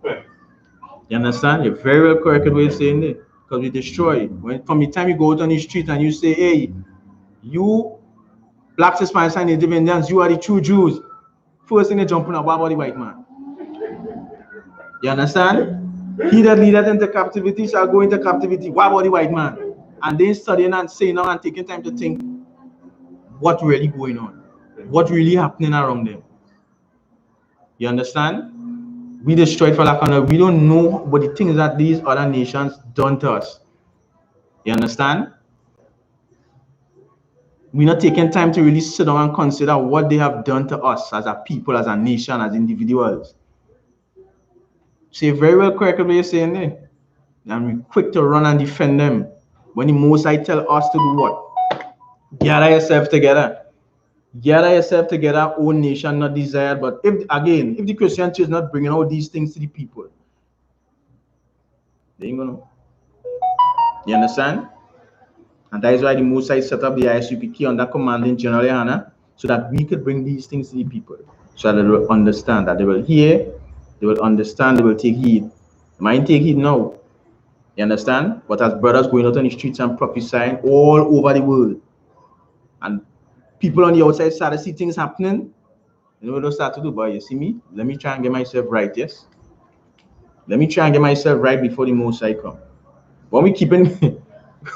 Speaker 3: You understand? You're very well correct in what you're saying there. Because we destroy. From the time you go out on the street and you say, hey, you blacks, Hispanics, and Native Indians, you are the true Jews. First thing they jump on about the white man. You understand? He that leadeth into captivity shall go into captivity. Why about the white man? And then studying and saying now and taking time to think what really going on, what really happening around them. You understand? We destroyed for lack of knowledge. We don't know what the things that these other nations done to us. You understand? We're not taking time to really sit down and consider what they have done to us as a people, as a nation, as individuals. So you're very well correct what you're saying there. And we're quick to run and defend them. When the Most High tell us to do what? Gather yourself together. Gather yourself together, own nation not desired. But if the Christian church is not bringing all these things to the people, they ain't gonna. You understand? And that is why the Most High set up the I.S.U.P.K under commanding GEN.YAHANNA, so that we could bring these things to the people, so that they will understand, that they will hear, they will understand, they will take heed. They might take heed now. You understand? But as brothers going out on the streets and prophesying all over the world, and people on the outside start to see things happening, you know what they'll start to do? Boy, you see me? Let me try and get myself right, yes? Let me try and get myself right before the Most High come. When we keep in...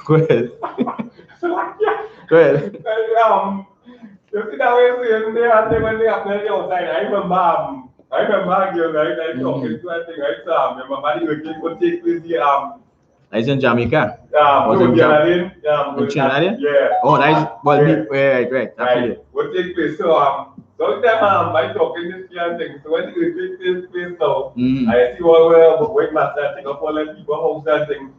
Speaker 3: Go ahead. Go ahead.
Speaker 4: You see that way saying when they happen on the outside, I remember girl, right? I talking to I think right, remember the wedding could take place here
Speaker 3: That's in Jamaica.
Speaker 4: No,
Speaker 3: in
Speaker 4: Trinidad. Yeah.
Speaker 3: Oh, that's well,
Speaker 4: Yeah.
Speaker 3: right.
Speaker 4: Right. What take place? So sometimes I talk in this kind thing. So when you take place now, I see all where wait master take up all the people house and things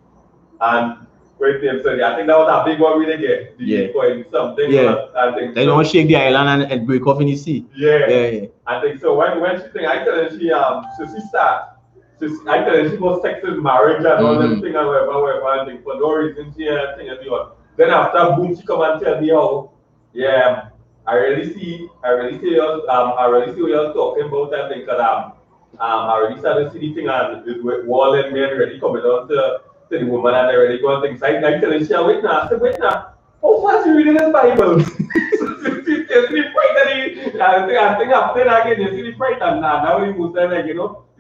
Speaker 4: and wait them. So I think that was a big one we get. The Bitcoin something. I think
Speaker 3: they don't shake the island and break off in the sea.
Speaker 4: Yeah. I think so. When she think I tell her so she start. I tell her she was sexist marriage and all them thing and whatever and thing for no reason she thing and the then after boom she come and tell me how I really see what you're talking about and thing because I already started to see the thing and with wall and men already coming down to the woman and they already going things. I tell her she wait now, I said wait now. How fast you reading this Bible? You see fright I think after again, you see the fright and now the most like the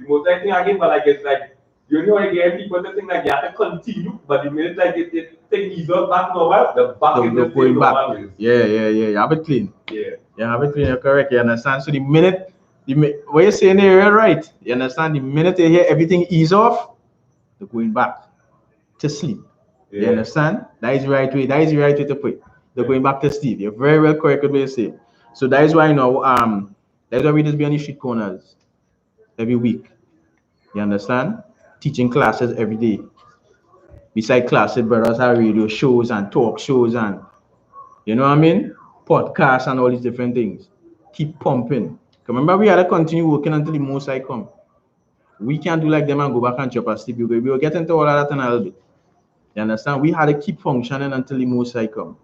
Speaker 4: most thing again, but like it's like again people they think like you have to continue, but the minute like it take ease up back normal, the back is the same normal.
Speaker 3: Yeah. You have it clean.
Speaker 4: Yeah.
Speaker 3: You have it clean, you're correct. You understand? So the minute what you're saying there, you're right. You understand? The minute they hear everything ease off, they're going back to sleep. You understand? That is the right way. That is the right way to put it. They're going back to sleep. You're very well correct with what you say. So that is why that's why we just be on the street corners every week. You understand? Teaching classes every day. Beside classes, brothers have radio shows and talk shows and you know what I mean? Podcasts and all these different things. Keep pumping. Remember, we had to continue working until the Most High come. We can't do like them and go back and chop and sleep. We will get into all of that in a little bit. You understand? We had to keep functioning until the Most High come.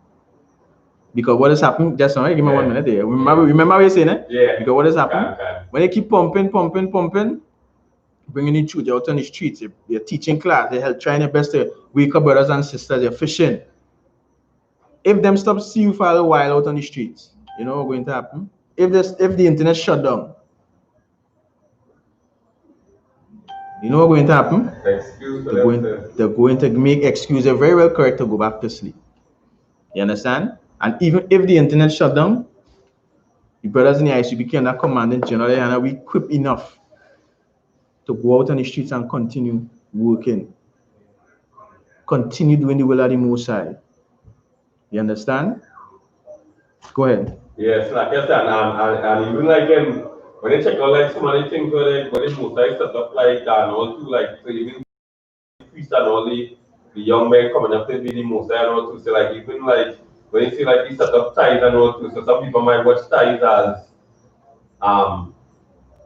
Speaker 3: Because what is happening, just now, give me 1 minute there. Remember what you're saying, eh?
Speaker 4: Yeah.
Speaker 3: Because what is happening? When they keep pumping, bringing the truth out on the streets, they're teaching class, they're trying their best to wake up brothers and sisters, they're fishing. If them stop see you for a while out on the streets, you know what's going to happen? If the internet shut down, you know what's going to happen? They're going to make excuses very well correct to go back to sleep. You understand? And even if the internet shut down, the brothers in the I.S.U.P.K and that commanding general and we equipped enough to go out on the streets and continue working. Continue doing the will of the Most High. You understand? Go ahead.
Speaker 4: Yes, like I said, and even like when they check out like some of the things where the Most High set up like and all too, like so even priests and all the young men coming up to be the Most High and all too. So like even like when you see like he set up tithes and all too, so some people might watch tithes as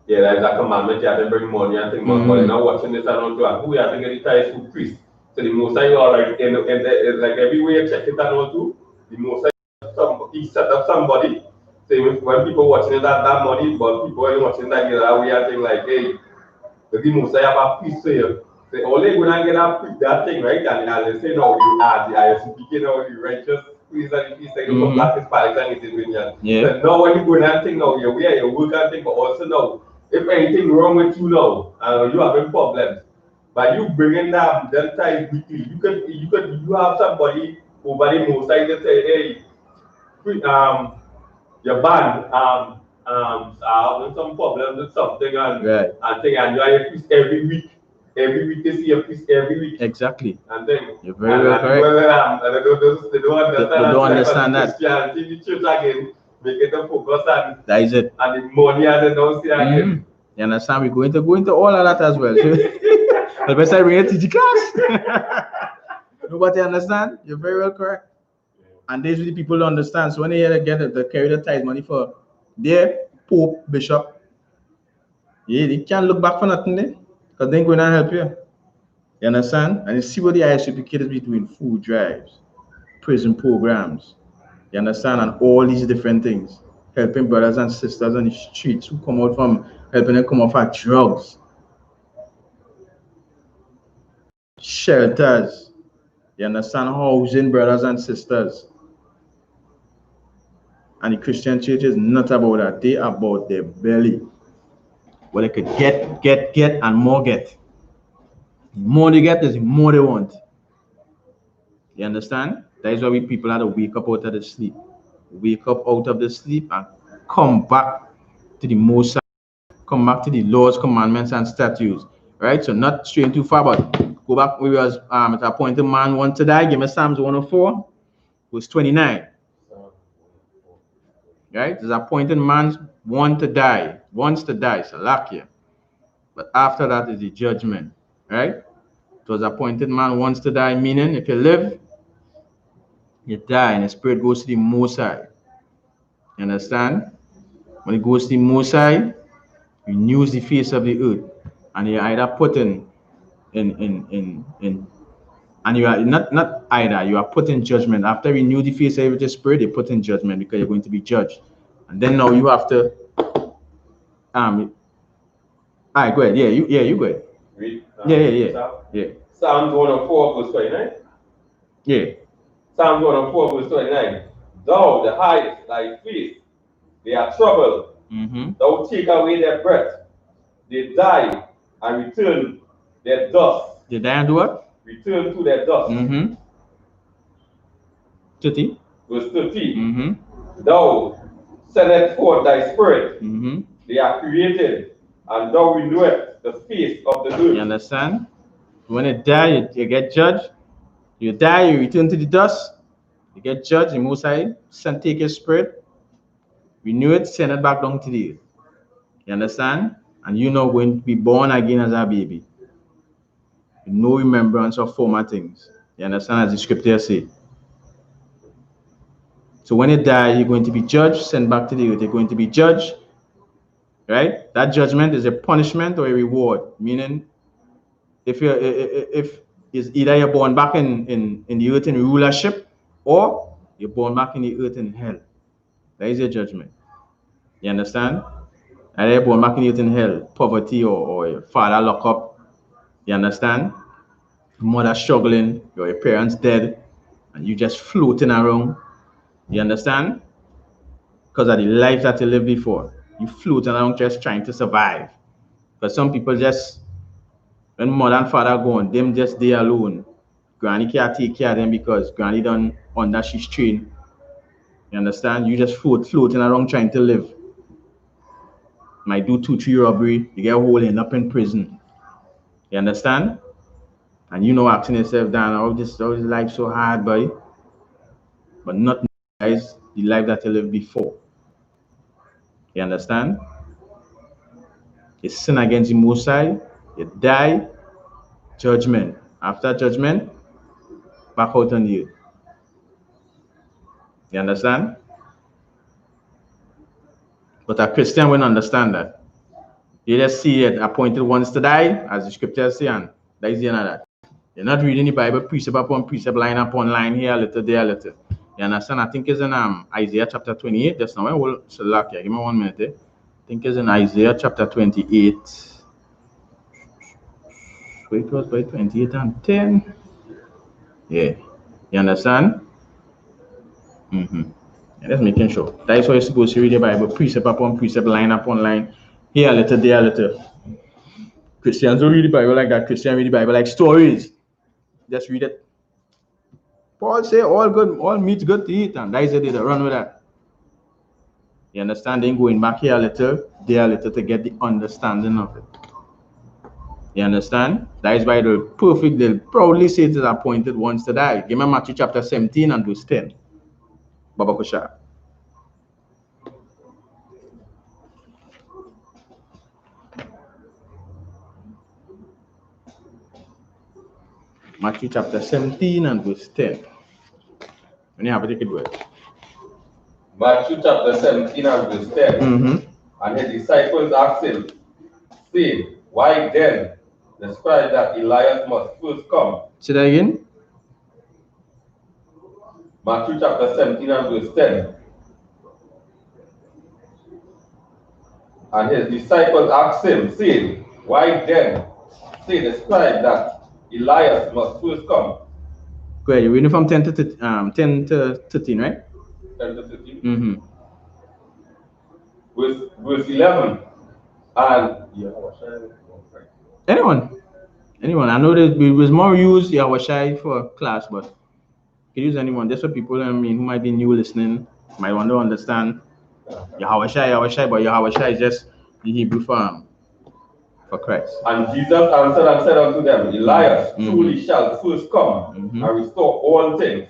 Speaker 4: that's a commandment, you have to bring money and things, but you're not watching this and all too, and who you have to get the tithes to priests. So the Most High are like in like everywhere you check it and all too, the Most High he set up somebody. So when people watching that money, but people are watching that we are saying like, hey, the Most High have a priest here. They only gonna get that thing, right? And they say no, you are the I.S.U.P.K, now the righteous priest and the priest like you black Hispanics and it's Indian. So now when you go and think now, you wear your work and thing, but also now, if anything wrong with you now, you having problems, but you bringing them ties weekly, you have somebody over the Most High to say, hey, your band having some problems with something and thing, and you are a priest every week. Every week they see a priest every week.
Speaker 3: Exactly.
Speaker 4: And then
Speaker 3: you're very well correct.
Speaker 4: They don't understand
Speaker 3: that.
Speaker 4: Christianity, the church again, make it a focus and
Speaker 3: that is it.
Speaker 4: And the money and the don't see again.
Speaker 3: You understand? We're going to go into all of that as well. So the best I bring it to the class. Nobody understand? You're very well correct. And these are the people who understand. So when they hear again they carry the tithe money for their Pope, Bishop, they can't look back for nothing there. Because they're going to help you. You understand? And you see what the I.S.U.P.K is between food drives, prison programs, you understand? And all these different things. Helping brothers and sisters on the streets who come out from helping them come off of drugs. Shelters. You understand? Housing brothers and sisters. And the Christian church is not about that. They are about their belly. What they could get, and more get. The more they get, the more they want. You understand? That is why we people have to wake up out of the sleep. Wake up out of the sleep and come back to the Most High. Come back to the laws, commandments, and statutes. Right? So not straying too far, but Go back, we was at appointed man want to die. Give me Psalms 104, verse 29. Right? There's appointed man wants to die, Salakia. But after that is the judgment. Right? It was appointed man wants to die, meaning if you live, you die, and the spirit goes to the Most High. You understand? When it goes to the Most High, renews the face of the earth, and you either put in and you are not either, you are put in judgment. After renew the face of the spirit, they put in judgment because you're going to be judged. And then now you have to all right, go ahead. You go ahead.
Speaker 4: Read.
Speaker 3: Yeah.
Speaker 4: Psalms 104, verse 29.
Speaker 3: Yeah.
Speaker 4: Psalms 104, verse 29. Thou, the hide thy face, they are troubled.
Speaker 3: Mm-hmm.
Speaker 4: Thou take away their breath. They die and return their dust.
Speaker 3: They die and do what?
Speaker 4: Return to their dust.
Speaker 3: Mm-hmm. 30.
Speaker 4: Verse 13.
Speaker 3: Mm-hmm.
Speaker 4: Thou sendest forth thy spirit.
Speaker 3: Mm-hmm.
Speaker 4: They are created, and thou renewest the face of the earth.
Speaker 3: You understand? When you die, you get judged. You die, you return to the dust. You get judged. The Most High take your spirit, renew it, send it back down to the earth. You understand? And you know going to be born again as a baby. No remembrance of former things. You understand, as the scripture say. So when you die, you're going to be judged, sent back to the earth. You're going to be judged, right? That judgment is a punishment or a reward. Meaning, if it's either you're born back in the earth in rulership, or you're born back in the earth in hell. That is your judgment. You understand? Either you're born back in the earth in hell, poverty, or your father lock up. You understand? Mother struggling, your parents dead, and you just floating around. You understand? Because of the life that you lived before. You floating around just trying to survive. Because some people just, when mother and father gone, them just there alone. Granny can't take care of them because granny done under she's trained. You understand? You just floating around trying to live. Might do 2-3 robbery, you get a hole, end up in prison. You understand? And you know asking yourself down, oh this life so hard, boy. But not guys the life that you lived before. You understand? You sin against the Most High, you die, judgment. After judgment, back out on you. You understand? But a Christian wouldn't understand that. You just see it appointed ones to die, as the scriptures say, and that is the end of that. You're not reading the Bible precept upon precept, line upon line, here a little, there a little. You understand? I think it's in Isaiah chapter 28. That's now we'll select here. Give me 1 minute. I think it's in Isaiah chapter 28. So it was by 28 and 10. Yeah. You understand? Mm-hmm. And that's making sure. That is how you're supposed to read the Bible, precept upon precept, line upon line. Here a little, there a little. Christians don't read the Bible like that. Christians read the Bible like stories. Just read it. Paul say all good, all meat's good to eat, and that is it. They run with that. You understand? Then going back here a little, there a little to get the understanding of it. You understand? That is why they'll proudly say it is appointed once to die. Give me Matthew chapter 17 and verse 10. Baba Kusha. Matthew chapter 17 and verse 10. When you have a take it word.
Speaker 4: Matthew chapter 17 and verse 10.
Speaker 3: Mm-hmm.
Speaker 4: And his disciples asked him, saying, why then the scribe that Elias must first come?
Speaker 3: Say that again.
Speaker 4: Matthew chapter 17 and verse 10. And his disciples asked him, saying, why then say the scribe that Elias must first come?
Speaker 3: Go ahead. You're reading from 10 to 13, right?
Speaker 4: 10 to 13.
Speaker 3: Mm-hmm.
Speaker 4: Verse 11. And
Speaker 3: Anyone. I know that we was more used Yahushai for class, but you can use anyone. That's what people who might be new listening might want to understand Yahushai, but Yahushai is just the Hebrew For Christ.
Speaker 4: And Jesus answered and said unto them, Elias truly shall first come and restore all things.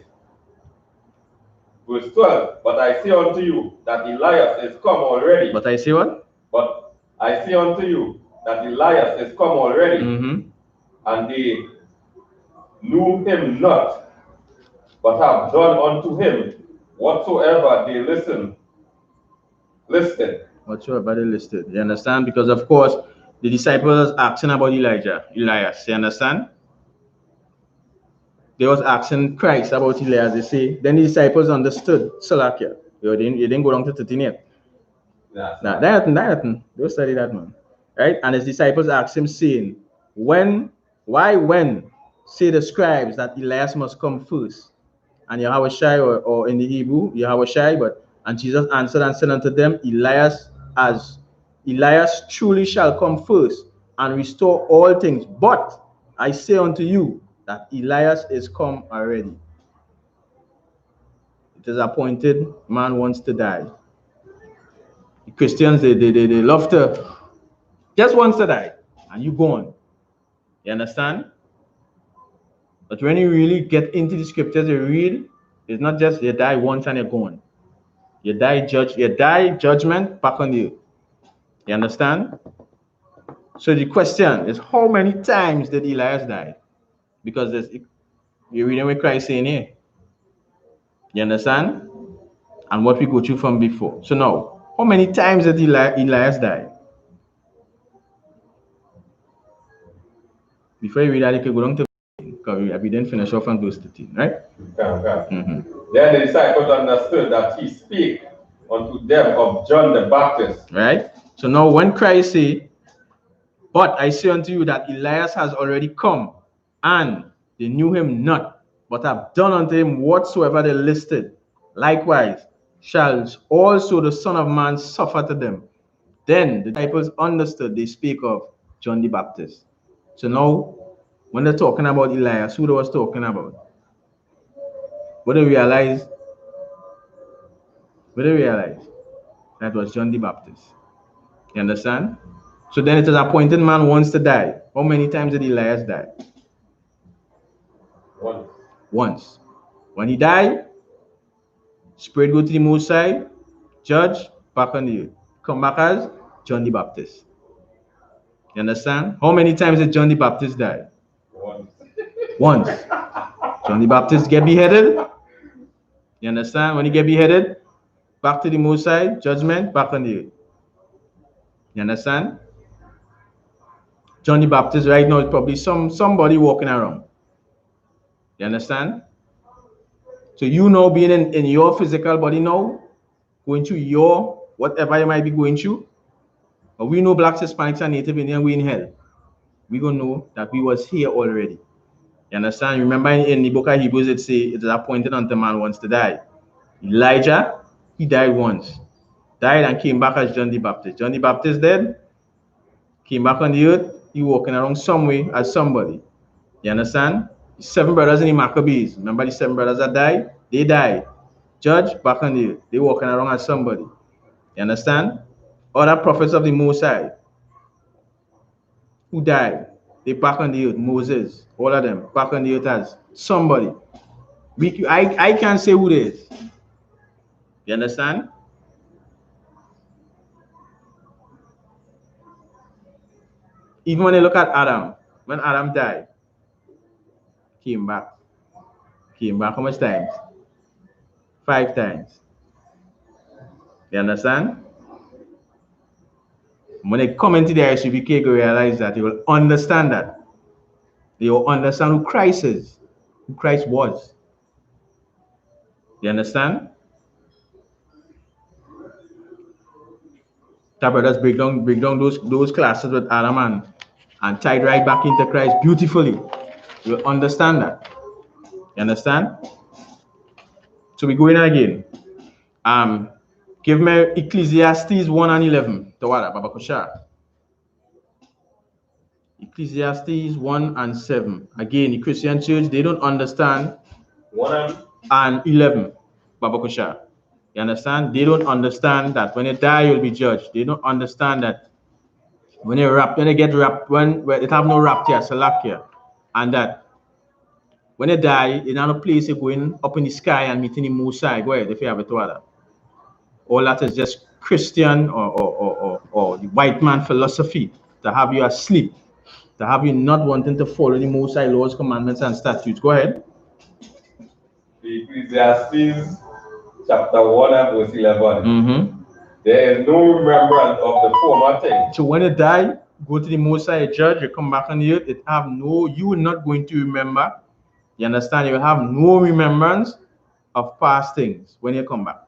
Speaker 4: Verse 12, but I say unto you that Elias is come already.
Speaker 3: But I say what?
Speaker 4: But I say unto you that Elias is come already, and they knew him not, but have done unto him whatsoever they listed.
Speaker 3: Whatsoever they listed. You understand? Because of course the disciples asking about Elias. You understand? They was asking Christ about Elias. They say, then the disciples understood. Salakia. You didn't go down to 13 yet. Nah, that happened. Don't study that, man. Right? And his disciples asked him, saying, when say the scribes that Elias must come first? And Yahushai, or in the Hebrew, Yahushai, and Jesus answered and said unto them, Elias truly shall come first and restore all things. But I say unto you that Elias is come already. It is appointed, man wants to die. The Christians, they love to just wants to die, and you go on. You understand? But when you really get into the scriptures, you read, it's not just you die once and you're gone. You die judgment back on you. You understand? So the question is, how many times did Elias die? Because you're reading what Christ saying here. You understand? And what we go through from before. So now, how many times did Elias die? Before you read that, you can go down to because we didn't finish off on verse 13, right?
Speaker 4: Then the disciples understood that he spake unto them of John the Baptist.
Speaker 3: Right? So now when Christ say, but I say unto you that Elias has already come, and they knew him not, but have done unto him whatsoever they listed. Likewise shall also the Son of Man suffer to them. Then the disciples understood they speak of John the Baptist. So now, when they're talking about Elias, who they was talking about? What they realize? That was John the Baptist. You understand? So then it is appointed man wants to die. How many times did Elias die? Once. When he died, spirit go to the Most High, judge, back on the earth. Come back as John the Baptist. You understand? How many times did John the Baptist die? Once. John the Baptist get beheaded. You understand? When he get beheaded, back to the Most High, judgment, back on the earth. You understand? John the Baptist right now is probably somebody walking around. You understand? So you know, being in your physical body now, going through your whatever you might be going through, but we know blacks, Hispanics, and Native Indian, we in hell. We gonna know that we was here already. You understand? Remember in the book of Hebrews, it say it is appointed unto man wants to die. Elijah, he died once, died and came back as John the Baptist. John the Baptist dead, came back on the earth, he walking around some way as somebody. You understand? 7 brothers in the Maccabees. Remember the 7 brothers that died? They died. Judge, back on the earth. They walking around as somebody. You understand? Other prophets of the Most High who died, they back on the earth. Moses, all of them, back on the earth as somebody. I can't say who it is. You understand? Even when you look at Adam, when Adam died, came back. Came back how much times? 5 times. You understand? When they come into the I.S.U.P.K, you realize that, you will understand that. They will understand who Christ is, who Christ was. You understand? That brothers break down those classes with Adam and tied right back into Christ beautifully. You will understand that. You understand? So we go in again. Give me Ecclesiastes 1 and 11. Tawara, Baba Kusha. Ecclesiastes 1 and 7. Again, the Christian church, they don't understand
Speaker 4: 1
Speaker 3: and 11. Baba Kusha. You understand? They don't understand that when you die, you'll be judged. They don't understand that When they get wrapped, when it have no wrap here, Salakia, and that when they die, in another place they're going up in the sky and meeting the Most High. Go ahead if you have it to other. All that is just Christian or the white man philosophy to have you asleep, to have you not wanting to follow the Most High laws, commandments, and statutes. Go ahead.
Speaker 4: Ecclesiastes chapter 1 and verse 11.
Speaker 3: Mm-hmm.
Speaker 4: There is no remembrance of the former things.
Speaker 3: So when you die, go to the Most High Judge, you come back on the earth, you are not going to remember. You understand? You will have no remembrance of past things when you come back.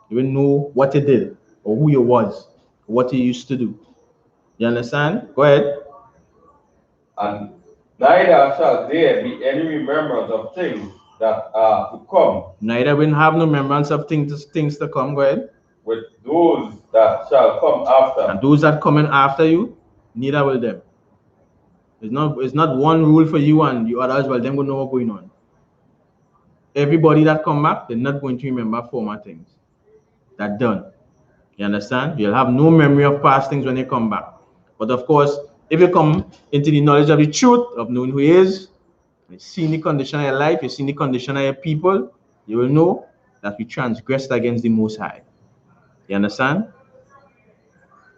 Speaker 3: You will know what you did, or who you was, or what you used to do. You understand? Go ahead.
Speaker 4: And neither shall there be any remembrance of things that are to come.
Speaker 3: Neither will have no remembrance of things to come. Go ahead.
Speaker 4: With those that shall come after.
Speaker 3: And those that come in after you, neither will them. It's not one rule for you and the others, well, them will know what's going on. Everybody that come back, they're not going to remember former things. That's done. You understand? You'll have no memory of past things when they come back. But of course, if you come into the knowledge of the truth, of knowing who he is, you've seen the condition of your life, you've seen the condition of your people, you will know that we transgressed against the Most High. You understand?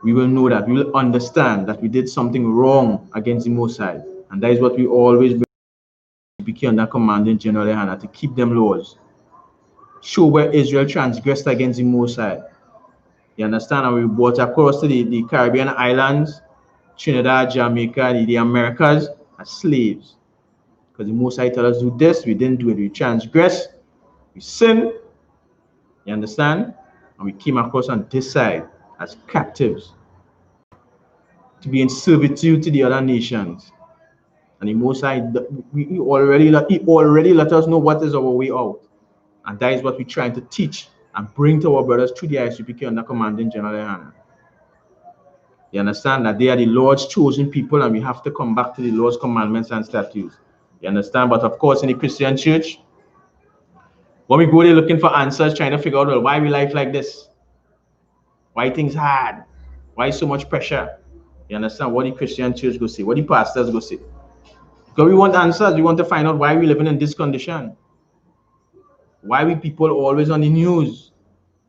Speaker 3: We will know that, we will understand that we did something wrong against the Most High. And that is what we always bring I.S.U.P.K under commanding Gen.YAHANNA, to keep them laws. Show where Israel transgressed against the Most High. You understand? And we brought across to the Caribbean islands, Trinidad, Jamaica, the Americas, as slaves. Because the Most High told us do this, we didn't do it. We transgress, we sin. You understand? And we came across on this side as captives, to be in servitude to the other nations. And the Most High, he already let us know what is our way out. And that is what we're trying to teach and bring to our brothers through the I.S.U.P.K under commanding Gen.YAHANNA. You understand that they are the Lord's chosen people, and we have to come back to the Lord's commandments and statutes. You understand? But of course, in the Christian church, when we go there looking for answers, trying to figure out, well, why we life like this? Why things hard? Why so much pressure? You understand what the Christian church go say, what the pastors go say? Because we want answers. We want to find out why we living in this condition. Why we people always on the news,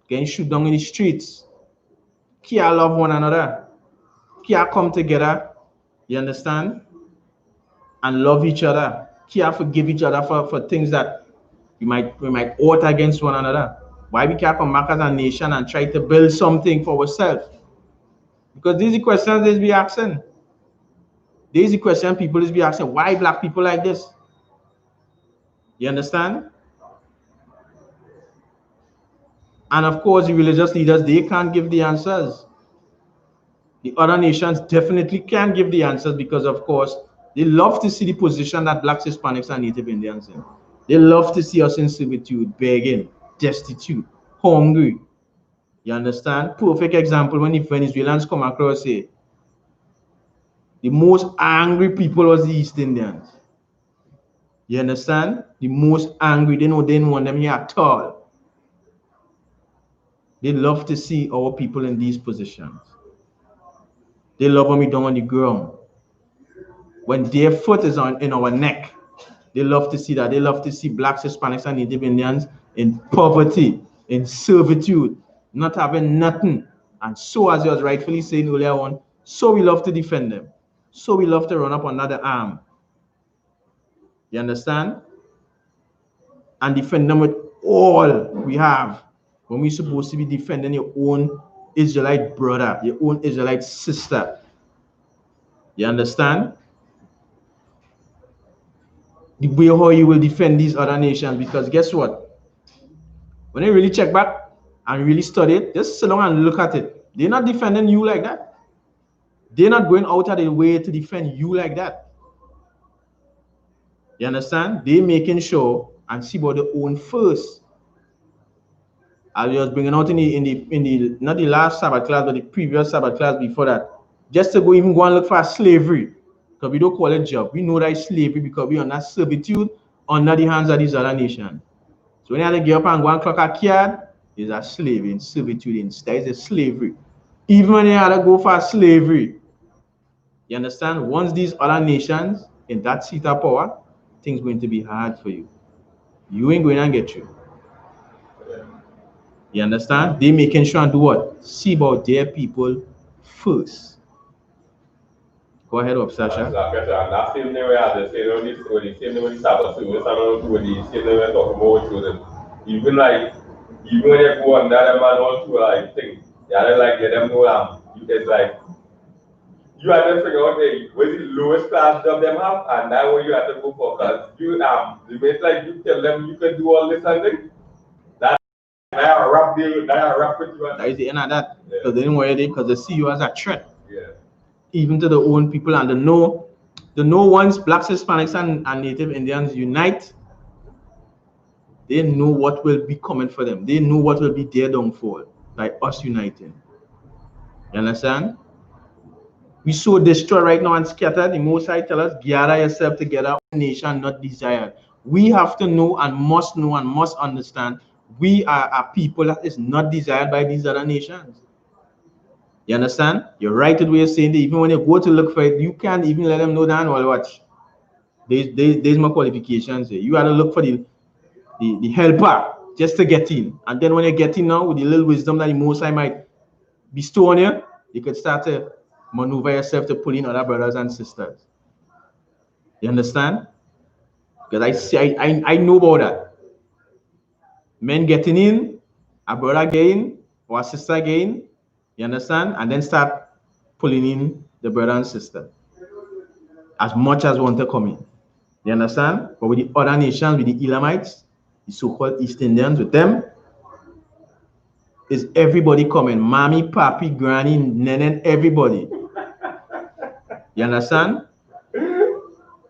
Speaker 3: getting shoot down in the streets? Can't love one another. Can't come together. You understand? And love each other. Can't forgive each other for things that we might ought against one another. Why we can't come back as a nation and try to build something for ourselves? Because these are the questions they be asking. These are the questions people is be asking. Why black people like this? You understand? And of course, the religious leaders, they can't give the answers. The other nations definitely can give the answers, because of course, they love to see the position that blacks, Hispanics, and Native Indians in. They love to see us in servitude, begging, destitute, hungry. You understand? Perfect example when the Venezuelans come across here. The most angry people was the East Indians. You understand? The most angry. They didn't want them here at all. They love to see our people in these positions. They love when we down on the ground. When their foot is in our neck, they love to see that. They love to see blacks, Hispanics, and Native Indians in poverty, in servitude, not having nothing. And so, as I was rightfully saying earlier on, so we love to defend them. So we love to run up another arm. You understand? And defend them with all we have, when we're supposed to be defending your own Israelite brother, your own Israelite sister. You understand? The way how you will defend these other nations, because guess what? When they really check back and really study it, just sit down and look at it. They're not defending you like that. They're not going out of their way to defend you like that. You understand? They're making sure and see about their own first. I was bringing out in the not the last Sabbath class, but the previous Sabbath class before that, just to go and look for slavery, because we don't call it job. We know that it's slavery because we're under servitude under the hands of these other nations. So when you have to get up and go and clock a card, it's a slave in servitude instead. It's a slavery. Even when you have to go for slavery, You understand? Once these other nations in that seat of power, things going to be hard for you. You ain't going to get you. You understand? They making sure and do what? See about their people first. Go ahead, Sasha.
Speaker 4: And that same thing where I just say, when the same thing when the Sabbath service, I don't know, when the same thing when talking about children. Even like, even when they go on that man on to like thing, yeah, they like let them know it's like you have to figure out what's the lowest class job them have, and that way you have to go for because you it's like you tell them you can do all this and thing. That a rap deal, that a rap with you.
Speaker 3: That is the end of that. Because they didn't worry because they see you as a threat.
Speaker 4: Yeah.
Speaker 3: Even to their own people, and the know once blacks, Hispanics, and Native Indians unite, they know what will be coming for them. They know what will be their downfall, like us uniting. You understand? We so destroyed right now and scattered. The Most High tell us, gather yourself together, nation not desired. We have to know and must understand we are a people that is not desired by these other nations. You understand? You're right in what you're saying. That even when you go to look for it, you can't even let them know that. Well, watch. There's my qualifications here. You got to look for the helper just to get in. And then when you get in now, with the little wisdom that the Most High might bestow on you, you could start to maneuver yourself to pull in other brothers and sisters. You understand? Because I know about that. Men getting in, a brother getting, or a sister getting, you understand? And then start pulling in the brother and sister. As much as want to come in. You understand? But with the other nations, with the Elamites, the so-called East Indians, with them, is everybody coming. Mommy, papi, granny, nene, everybody. You understand?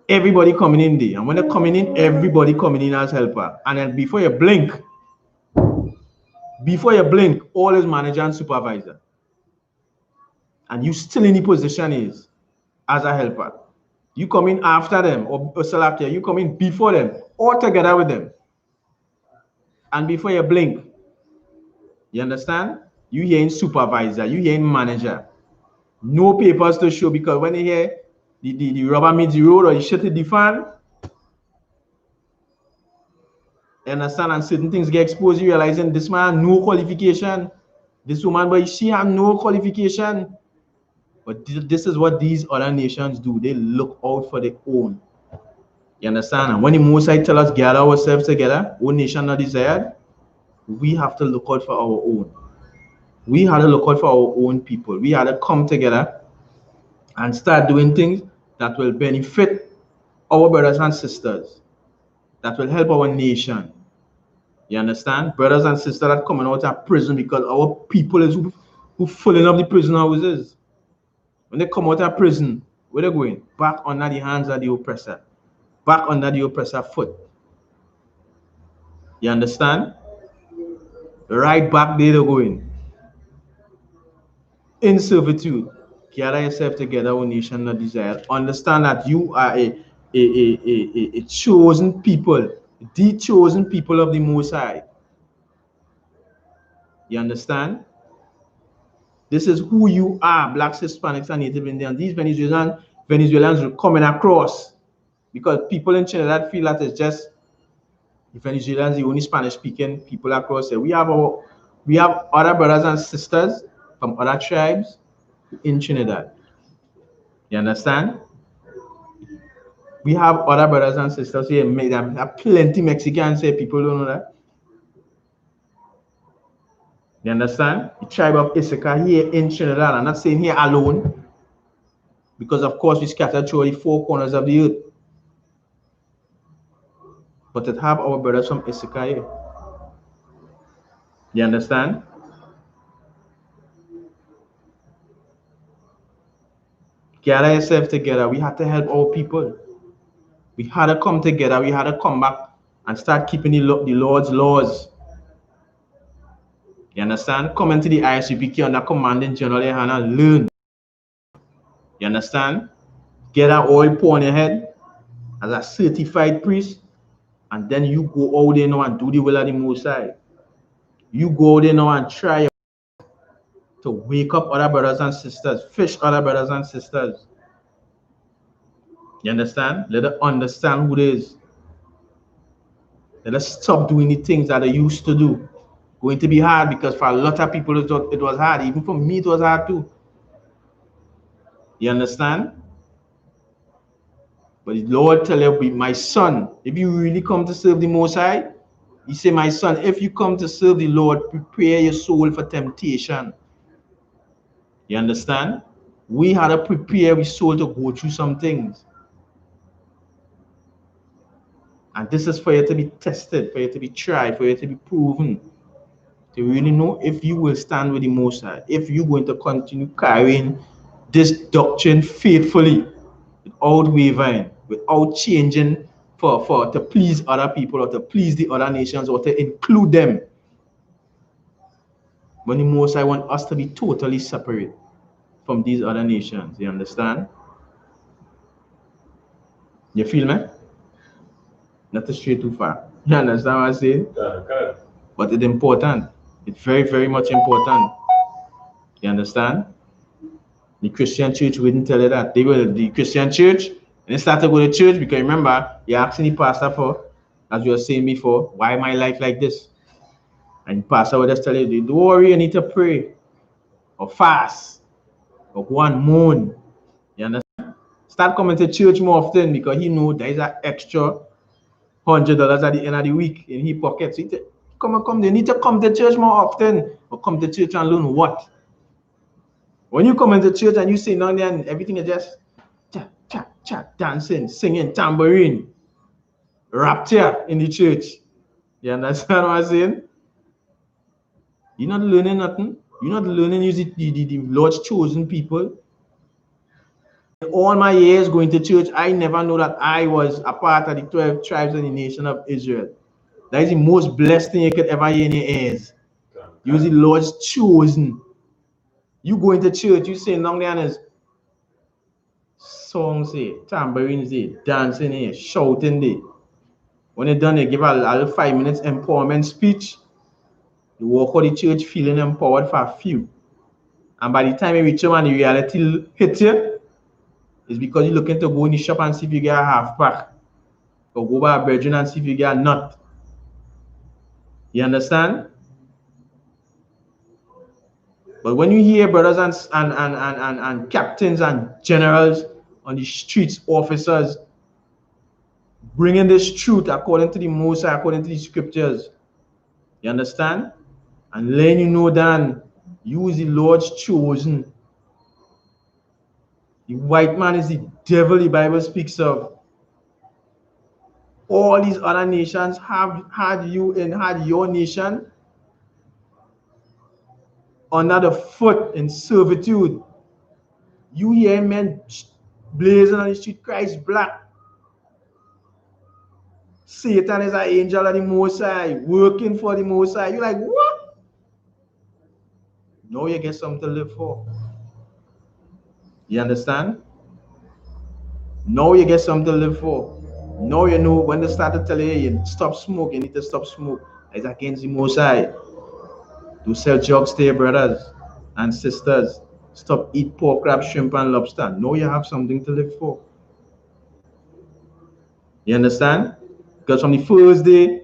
Speaker 3: Everybody coming in there. And when they're coming in, everybody coming in as helper. And then before you blink, all is manager and supervisor. And you still in the position is as a helper. You come in after them, or Salakia, you come in before them, all together with them. And before you blink, you understand? You hearing supervisor, you hearing manager. No papers to show, because when you hear the rubber meets the road or you shut the fan, you understand? And certain things get exposed, you realizing this man no qualification. This woman, but she have no qualification. But this is what these other nations do. They look out for their own. You understand? And when the Most High tell us gather ourselves together, one nation not desired, we have to look out for our own. We had to look out for our own people. We had to come together and start doing things that will benefit our brothers and sisters, that will help our nation. You understand? Brothers and sisters that coming out of prison, because our people is who filling up the prison houses. When they come out of prison, where they going? Back under the hands of the oppressor. Back under the oppressor foot. You understand? Right back there they're going. In servitude. Gather yourself together, O nation not desire. Understand that you are a chosen people, the chosen people of the Most High. You understand? This is who you are, blacks, Hispanics, and Native Indians. These Venezuelans are coming across, because people in Trinidad feel that it's just the Venezuelans, the only Spanish-speaking people across there. We have other brothers and sisters from other tribes in Trinidad. You understand? We have other brothers and sisters here. There are plenty Mexicans here. People don't know that. You understand? The tribe of I.S.U.P.K here in Trinidad. I'm not saying here alone, because of course we scattered through the four corners of the earth. But to have our brothers from I.S.U.P.K here. You understand? Gather yourself together. We had to help our people. We had to come together. We had to come back and start keeping the Lord's laws. You understand? Come into the I.S.U.P.K under commanding General GEN.YAHANNA. Learn. You understand? Get that oil pour on your head as a certified priest. And then you go out there now and do the will of the Most High. You go out there now and try to wake up other brothers and sisters, fish other brothers and sisters. You understand? Let us understand who it is. Let us stop doing the things that I used to do. Going to be hard because for a lot of people it was hard. Even for me, it was hard too. You understand? But the Lord tell you, my son, if you really come to serve the Most High, He say, my son, if you come to serve the Lord, prepare your soul for temptation. You understand? We had to prepare our soul to go through some things. And this is for you to be tested, for you to be tried, for you to be proven. To really know if you will stand with the Most High, if you're going to continue carrying this doctrine faithfully, without wavering, without changing for to please other people or to please the other nations or to include them. When the Most High want us to be totally separate from these other nations, you understand? You feel me? Not to stray too far. You understand what I'm saying? But it's important. It's very, very much important. You understand? The Christian church wouldn't tell you that. They will, the Christian church, and they start to go to church because remember, you're asking the pastor for, as you were saying before, why my life like this? And the pastor will just tell you, don't worry, you need to pray or fast or go and moan. You understand? Start coming to church more often because he know there is an extra $100 at the end of the week in his pocket. So he come, they need to come to church more often or come to church and learn what? When you come into church and you sit down there and everything is just chat, dancing, singing, tambourine, rapture in the church. You understand what I'm saying? You're not learning nothing. You're not learning using the Lord's chosen people. In all my years going to church, I never know that I was a part of the 12 tribes of the nation of Israel. That is the most blessed thing you could ever hear in your ears. You're the Lord's chosen. You go into church, you sing down there and there's songs there, tambourines there, dancing there, shouting there. When you're done, they give a little 5 minutes empowerment speech. You walk out the church feeling empowered for a few. And by the time you reach home and the reality hits you, it's because you're looking to go in the shop and see if you get a half pack. Or go by a virgin and see if you get a nut. You understand? But when you hear brothers and captains and generals on the streets, officers, bringing this truth according to the Most High, according to the scriptures, you understand? And letting you know that you is the Lord's chosen. The white man is the devil the Bible speaks of. All these other nations have had you and had your nation under the foot in servitude. You hear men blazing on the street, Christ black. Satan is an angel of the Most High, working for the Most High. You're like, what? Now you get something to live for. You understand? Now you get something to live for. Now you know when they start to tell you stop smoke, you need to stop smoke. It's against the Most High. Do sell drugs to your brothers and sisters. Stop eat pork, crab, shrimp, and lobster. Now you have something to live for. You understand? Because from the first day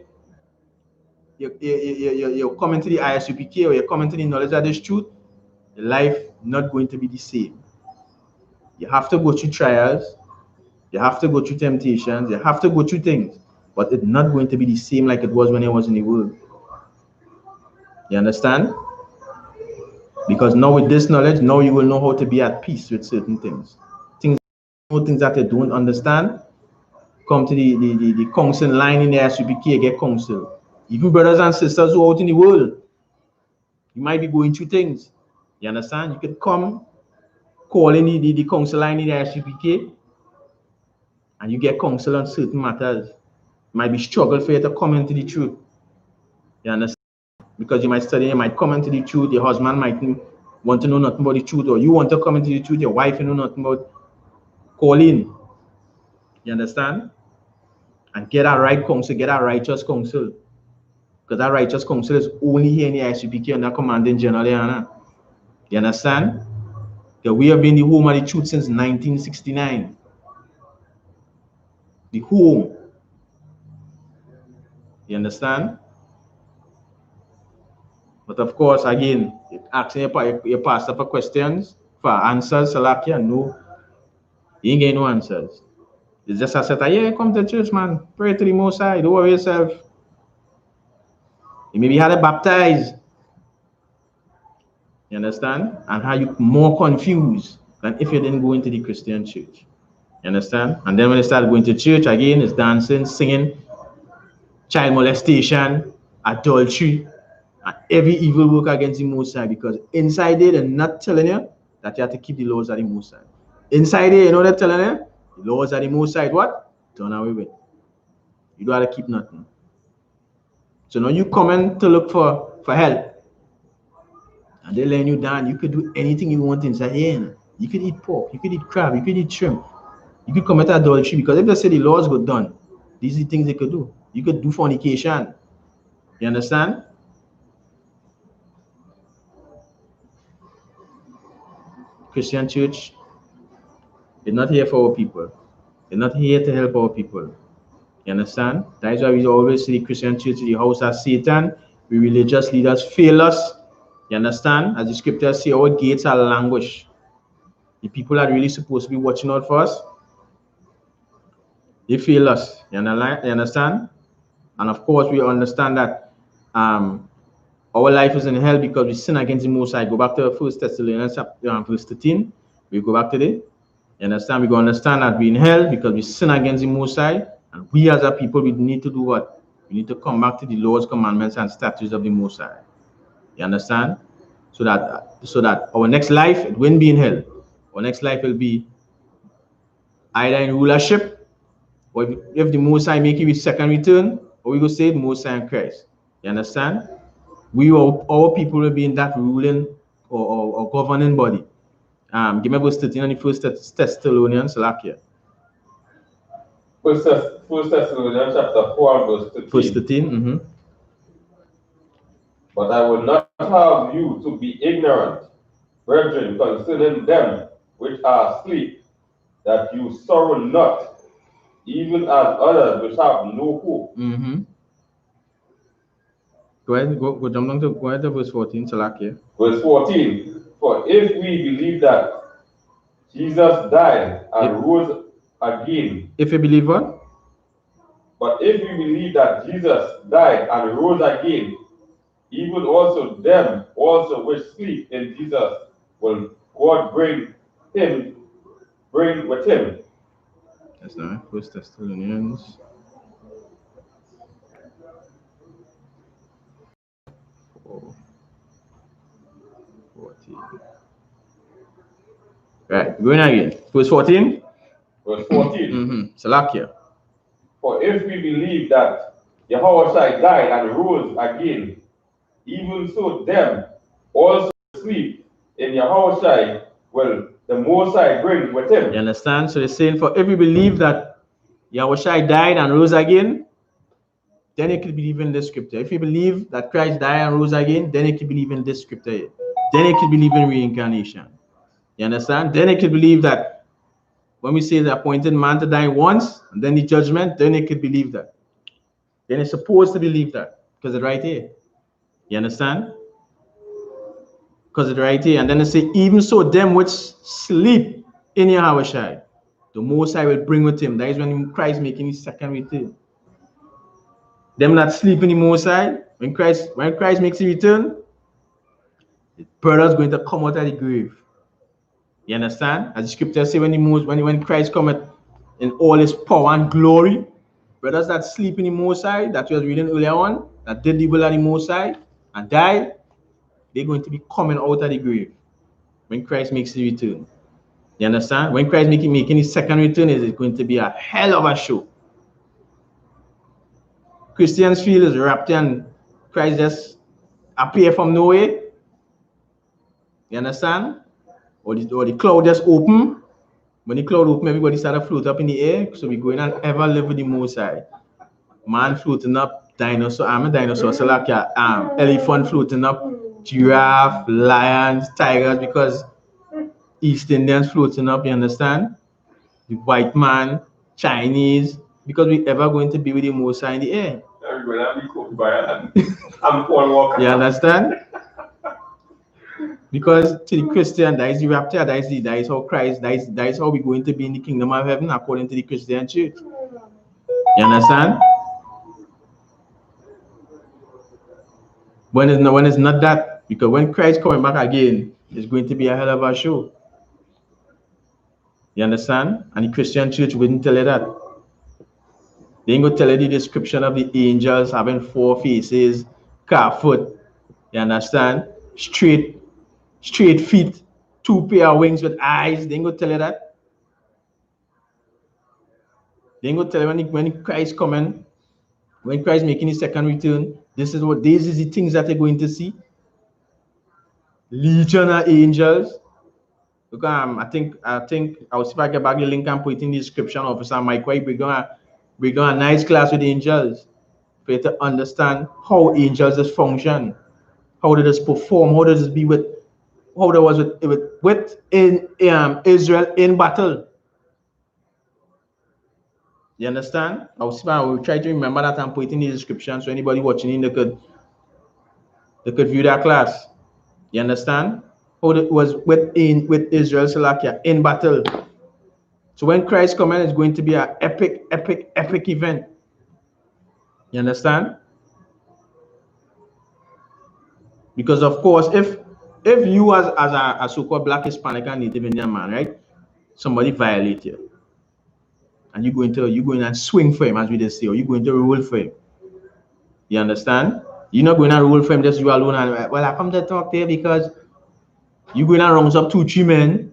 Speaker 3: you're coming to the I.S.U.P.K or you're coming to the knowledge of this truth, your life not going to be the same. You have to go through trials. You have to go through temptations. You have to go through things. But it's not going to be the same like it was when I was in the world. You understand? Because now with this knowledge, now you will know how to be at peace with certain things. Things that you don't understand, come to the counsel line in the I.S.U.P.K, get counsel. Even brothers and sisters who are out in the world, you might be going through things. You understand? You can come, call in the counsel line in the I.S.U.P.K, and you get counsel on certain matters. It might be struggle for you to come into the truth. You understand? Because you might study, you might come into the truth, your husband might want to know nothing about the truth, or you want to come into the truth, your wife you know nothing about. Call in. You understand? And get a right counsel, get a righteous counsel. Because that righteous counsel is only here in the I.S.U.P.K under commanding General YAHANNA. You understand? That we have been the home of the truth since 1969. the home. You understand? But of course, again, asking your pastor for questions, for answers, Salakia, no, you ain't getting no answers. It's just I said, yeah, come to church, man. Pray to the Most High. Don't worry yourself. You maybe had it baptized. You understand? And how you more confused than if you didn't go into the Christian church. You understand? And then when they start going to church again, it's dancing, singing, child molestation, adultery, and every evil work against the Most High, because inside there, they're not telling you that you have to keep the laws of the Most High. Inside there, you know they're telling you, the laws of the Most High, what? Done away with. You don't have to keep nothing. So now you come in to look for help, and they're laying you down. You could do anything you want inside here. You could eat pork, you could eat crab, you could eat shrimp, you could commit adultery, because if they say the laws go done, these are the things they could do. You could do fornication. You understand? Christian church is not here for our people. They're not here to help our people. You understand? That is why we always see the Christian church in the house of Satan. We religious leaders fail us. You understand? As the scriptures say, our gates are languish. The people that are really supposed to be watching out for us, they fail us. You understand? And of course, we understand that our life is in hell because we sin against the Most High. Go back to 1 Thessalonians verse 13. We go back to it. You understand? We go understand that we're in hell because we sin against the Most High. And we as a people, we need to do what? We need to come back to the laws, commandments, and statutes of the Most High. You understand? So that our next life, it won't be in hell. Our next life will be either in rulership, or if the Most High make it with second return, or we go say the Most High in Christ. You understand? Our people will be in that ruling or governing body. Give me verse 13 on the 1 Thessalonians, Salakia.
Speaker 4: 1 Thessalonians chapter 4 and verse 13.
Speaker 3: Verse 13.
Speaker 4: But I will not have you to be ignorant, brethren, concerning them which are asleep, that you sorrow not, even as others which have no hope.
Speaker 3: Go ahead, go jump down to verse 14, Salakia.
Speaker 4: Verse 14. For if we believe that Jesus died and rose again.
Speaker 3: If you believe what?
Speaker 4: But if we believe that Jesus died and rose again, even also them also which sleep in Jesus will God bring with him.
Speaker 3: That's not 1 Thessalonians 4:14. Right, going again. Verse 14.
Speaker 4: Verse 14.
Speaker 3: Salakia.
Speaker 4: For if we believe that Yahushua died and rose again, even so them also sleep in Yahushua will the Most High bring with him.
Speaker 3: You understand? So they're saying, for if we believe that Yahushua died and rose again, then you could believe in this scripture. If you believe that Christ died and rose again, then you could believe in this scripture. Then you could believe in reincarnation. You understand? Then you could believe that when we say the appointed man to die once, and then the judgment, then you could believe that. Then you're supposed to believe that, because it's right here. You understand? Because it's right here. And then they say, even so, them which sleep in Yahushua, the Most High will bring with him. That is when Christ making his second return. Them that sleep in the Most High, when Christ makes his return, the brother's going to come out of the grave. You understand? As the scripture say, when Christ cometh in all his power and glory, brothers that sleep in the Most High, that we was reading earlier on, that did the will of the Most High and died, they're going to be coming out of the grave when Christ makes his return. You understand? When Christ making his second return, is going to be a hell of a show. Christians feel is rapture and Christ just appear from nowhere. You understand? Or the cloud just open. When the cloud open, everybody start to float up in the air. So we going and ever live with the Most High. Man floating up, dinosaur. I'm a dinosaur, so like elephant floating up, giraffe, lions, tigers, because East Indians floating up, you understand? The white man, Chinese, because we ever going to be with the Most High in the air.
Speaker 4: I'm Paul Walker.
Speaker 3: You understand? Because to the Christian, that is the rapture, that is how Christ, that is how we're going to be in the kingdom of heaven according to the Christian church. You understand? When it's not that, because when Christ coming back again, it's going to be a hell of a show. You understand? And the Christian church wouldn't tell you that. They ain't gonna tell you the description of the angels having 4 faces, calf foot. You understand? Straight feet, 2 pair of wings with eyes. They ain't gonna tell you that. They ain't gonna tell you when Christ coming, when Christ making his second return, these are the things that they're going to see. Legion of angels. Look, I think I'll see if I get back the link and put it in the description. Officer Mike, we're gonna a nice class with angels for you to understand how angels just function, how they just perform, how they just be with, how they was with in Israel in battle. You understand? I will try to remember that and put it in the description so anybody watching they could view that class. You understand? How it was with Israel Salakia in battle. So when Christ comes, it's going to be an epic event. You understand? Because of course, if you as a so-called Black, Hispanic, and Native Indian man, right? Somebody violate you, and you go in and swing for him, as we just say, or you go into roll for him. You understand? You're not going to roll for him just you alone and well, I come to talk there because you going to rounds up 2-3 men.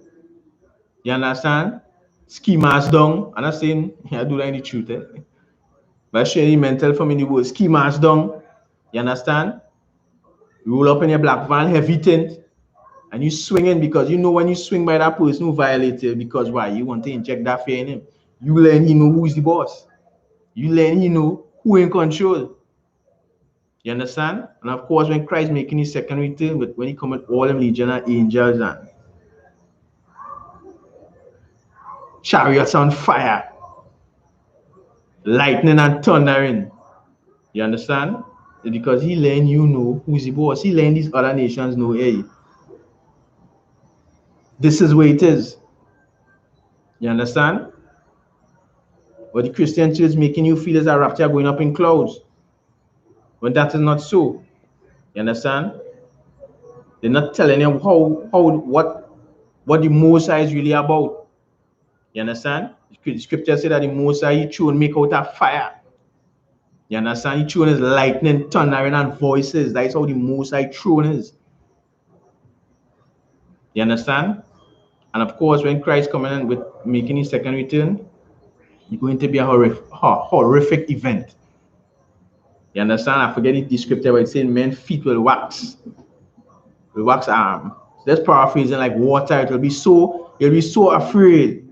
Speaker 3: You understand? Ski mask down. I'm not saying I do that in the truth, but sharing mental from in the world. Ski mask down. You understand? You roll up in your black van, heavy tint, and you swinging because you know when you swing by that person who violated because why? You want to inject that fear in him. You learn he know who is the boss. You learn he know who in control. You understand? And of course, when Christ making his second return, but when he come with all them legion of angels and chariots on fire, lightning and thundering. You understand? Because he learn you know who's the boss. He learn these other nations know, hey, this is where it is. You understand? But the Christian church making you feel as a rapture going up in clouds. When that is not so. You understand? They're not telling you what the Most High is really about. You understand? The scripture said that the Most High, he throne make out of fire. You understand? He throne is lightning, thundering, and voices. That is how the Most High throne is. You understand? And of course, when Christ coming in with making his second return, it's going to be a horrific event. You understand? I forget the scripture where it's saying men's feet will wax. Will wax arm. That's paraphrasing like water. It'll be so afraid.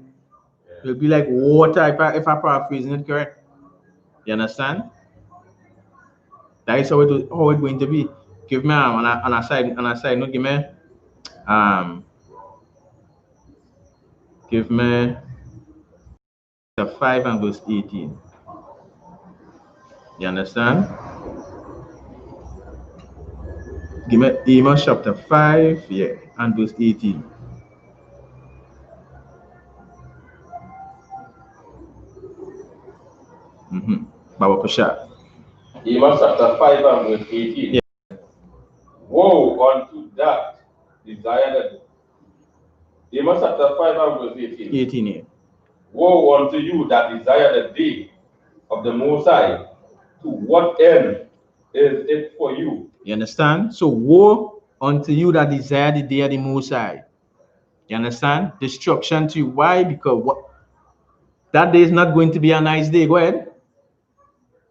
Speaker 3: It'll be like water if I paraphrasing it correct. You understand? That is how it's going to be. Give me on a side note, give me chapter 5 and verse 18. You understand? Give me Amos chapter 5, yeah, and verse 18. Baba Pusha.
Speaker 4: Amos chapter 5 and verse 18.
Speaker 3: Yeah.
Speaker 4: Woe unto that desire that. Amos chapter 5 and verse 18.
Speaker 3: 18, yeah.
Speaker 4: Woe unto you that desire the day of the Most High. To what end is it for you?
Speaker 3: You understand? So woe unto you that desire the day of the Most High. You understand? Destruction to you. Why? Because that day is not going to be a nice day. Go ahead.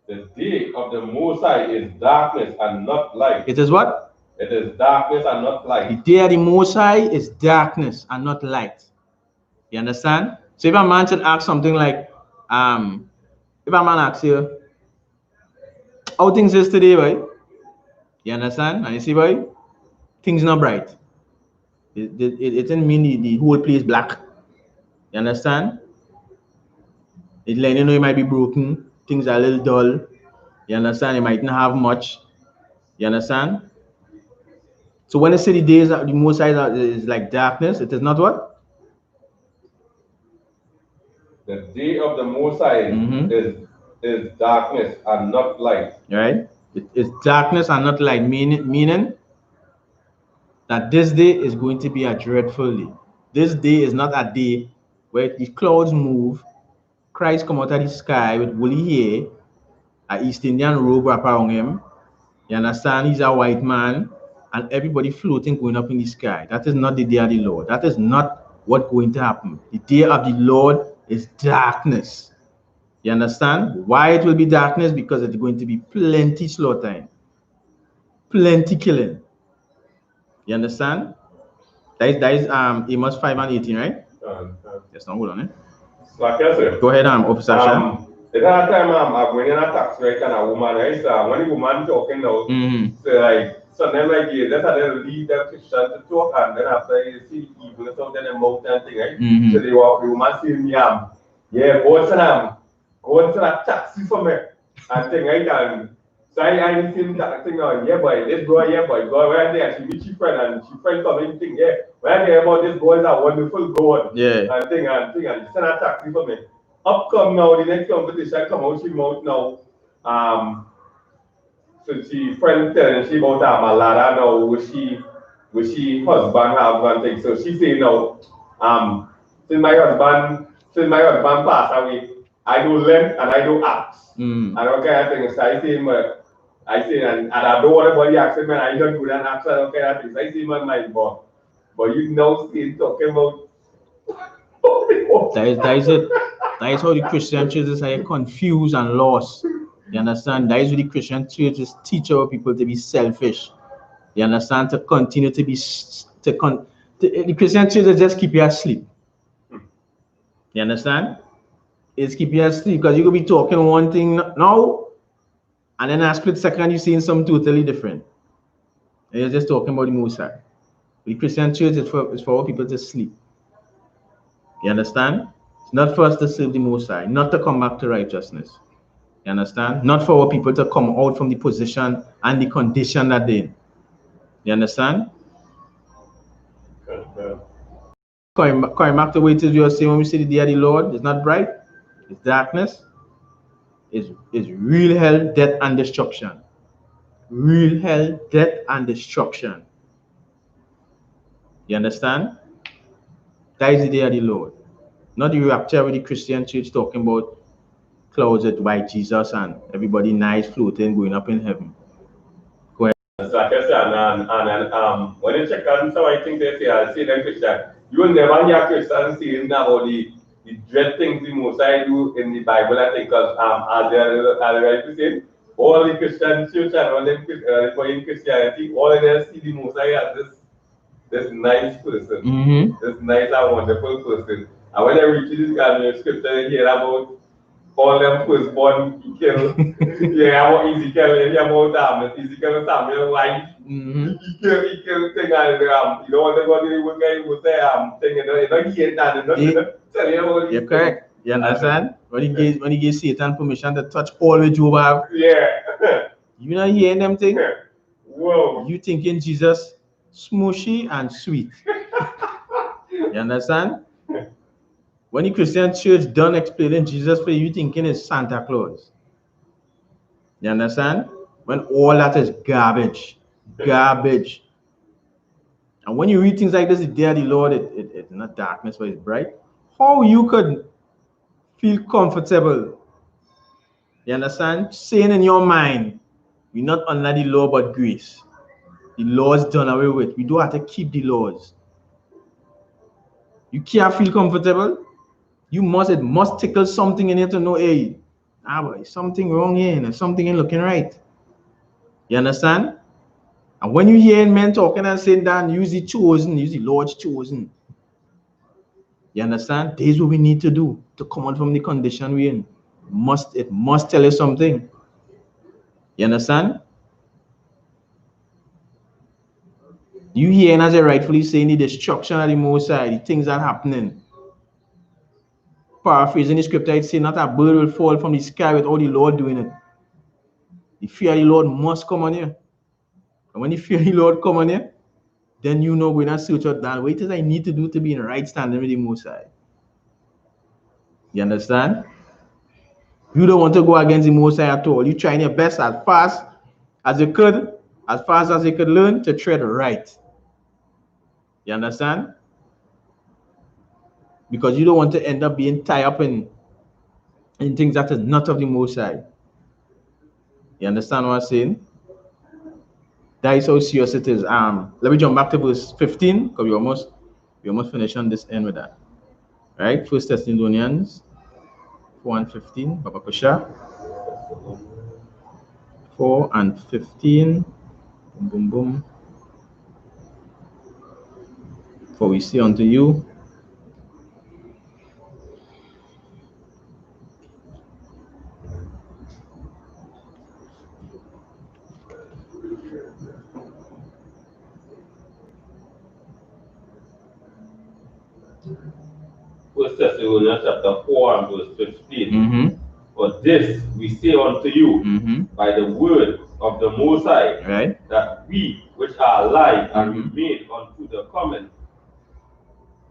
Speaker 4: The day of the Most High is darkness and not light.
Speaker 3: It is what?
Speaker 4: It is darkness and not light.
Speaker 3: The day of the Most High is darkness and not light. You understand? So if a man should ask something like, if a man asks you, how things is today, right? You understand? And you see, right? Things not bright. It didn't mean the whole place black. You understand? It's letting you know it might be broken. Things are a little dull. You understand? It might not have much. You understand? So when they say the days of the Most High is like darkness, it is not what?
Speaker 4: The day of the Most High is darkness and not light.
Speaker 3: Right? It's darkness and not light, meaning that this day is going to be a dreadful day. This day is not a day where the clouds move, Christ come out of the sky with woolly hair, an East Indian robe wrapped around him. You understand? He's a white man, and everybody floating going up in the sky. That is not the day of the Lord. That is not what's going to happen. The day of the Lord is darkness. You understand? Why it will be darkness? Because it's going to be plenty slaughtering, plenty killing. You understand? That is Amos 5:18, right? Yes, no, hold on.
Speaker 4: Like I said,
Speaker 3: Go ahead, Officer Shah.
Speaker 4: At that time, I went in a tax right and a woman, right? So when the woman talking now, so like, so then like, that's how they lead the Christian to talk, and then after you see evil, so then the mountain thing, right? So the woman see me, yeah, go to that taxi for me, and thing, right? And so I see that thing on, yeah, boy, let's go, yeah, boy, go right there. She meet she friend, and she friend coming, thing, yeah, when I hear about this boy is a wonderful God,
Speaker 3: yeah,
Speaker 4: and thing, and she send a taxi for me. Up come now, the next competition come out, she out now. So she friend telling she about a ladder now, with she husband have one thing. So she say now, since my husband passed away, I do length and I do acts. And okay, I think so I say and I don't want anybody ask me, I don't do that act, okay, I think so I say my mind, but you now still talking about
Speaker 3: that is it. That is how the Christian churches are confused and lost. You understand? That is what the Christian churches teach our people to be selfish. You understand? To continue to be the Christian churches just keep you asleep. You understand? It's keep you asleep because you could be talking one thing now, and then a split second you're seeing something totally different. And you're just talking about the Most High. The Christian church is for people to sleep. You understand? It's not for us to serve the Most High, not to come back to righteousness. You understand? Not for our people to come out from the position and the condition that they're in. You understand? Coming back to what it is we are saying when we say the day of the Lord, it's not bright, it's darkness, it's real hell, death, and destruction. Real hell, death, and destruction. You understand? That is the day of the Lord. Not the rapture with the Christian church talking about clouds with white Jesus and everybody nice floating going up in heaven. Go ahead.
Speaker 4: Like I said, and when you check on some I think they say them Christian, you will never hear Christians saying about the dread things the Most High do in the Bible, I think, because as they right to say, all the Christian church and all them in Christianity, all of them see the Most High as this nice person, this nice and wonderful person. And when I read this kind of scripture, you hear about all them firstborn kill. Yeah, about Ezekiel, yeah, about Ezekiel and Samuel wife. He killed thing and you know what the guy would say thing you know he ain't that tell you about
Speaker 3: you're correct. You understand? When he gives Satan permission to touch all the Job have.
Speaker 4: Yeah.
Speaker 3: You not hearing them thing?
Speaker 4: Whoa.
Speaker 3: You thinking Jesus smushy and sweet. You understand? When the Christian church done explaining Jesus for you, thinking it's Santa Claus. You understand? When all that is garbage. Garbage. And when you read things like this, the day of the Lord, it's not darkness, but it's bright. How you could feel comfortable? You understand? Saying in your mind, we're not under the law but grace. The law is done away with. We don't have to keep the laws. You can't feel comfortable. It must tickle something in you to know, hey, boy, something wrong here and something ain't looking right. You understand? And when you hear men talking and saying that, use the Lord's chosen. You understand? This is what we need to do to come out from the condition we're in. It must tell you something. You understand? You hear, as I rightfully saying, the destruction of the Most High, the things that are happening. paraphrasing the scripture, it says, not a bird will fall from the sky without the Lord doing it. The fear of the Lord must come on you. And when the fear of the Lord come on you, then you know when I search out that what it is I need to do to be in right standing with the Most High. You understand? You don't want to go against the Most High at all. You trying your best as fast as you could, as fast as you could learn to tread right. You understand? Because you don't want to end up being tied up in things that is not of the Most High. You understand what I'm saying? That is how serious it is. Let me jump back to verse 15 because we almost finished on this end with that. Right? First Thessalonians 4 and 15. Baba Kusha. 4 and 15. Boom, boom, boom. For we say unto you,
Speaker 4: First Thessalonians chapter 4 and verse 15. For this we say unto you by the word of the Most High,
Speaker 3: right?
Speaker 4: that we which are alive and remain unto the coming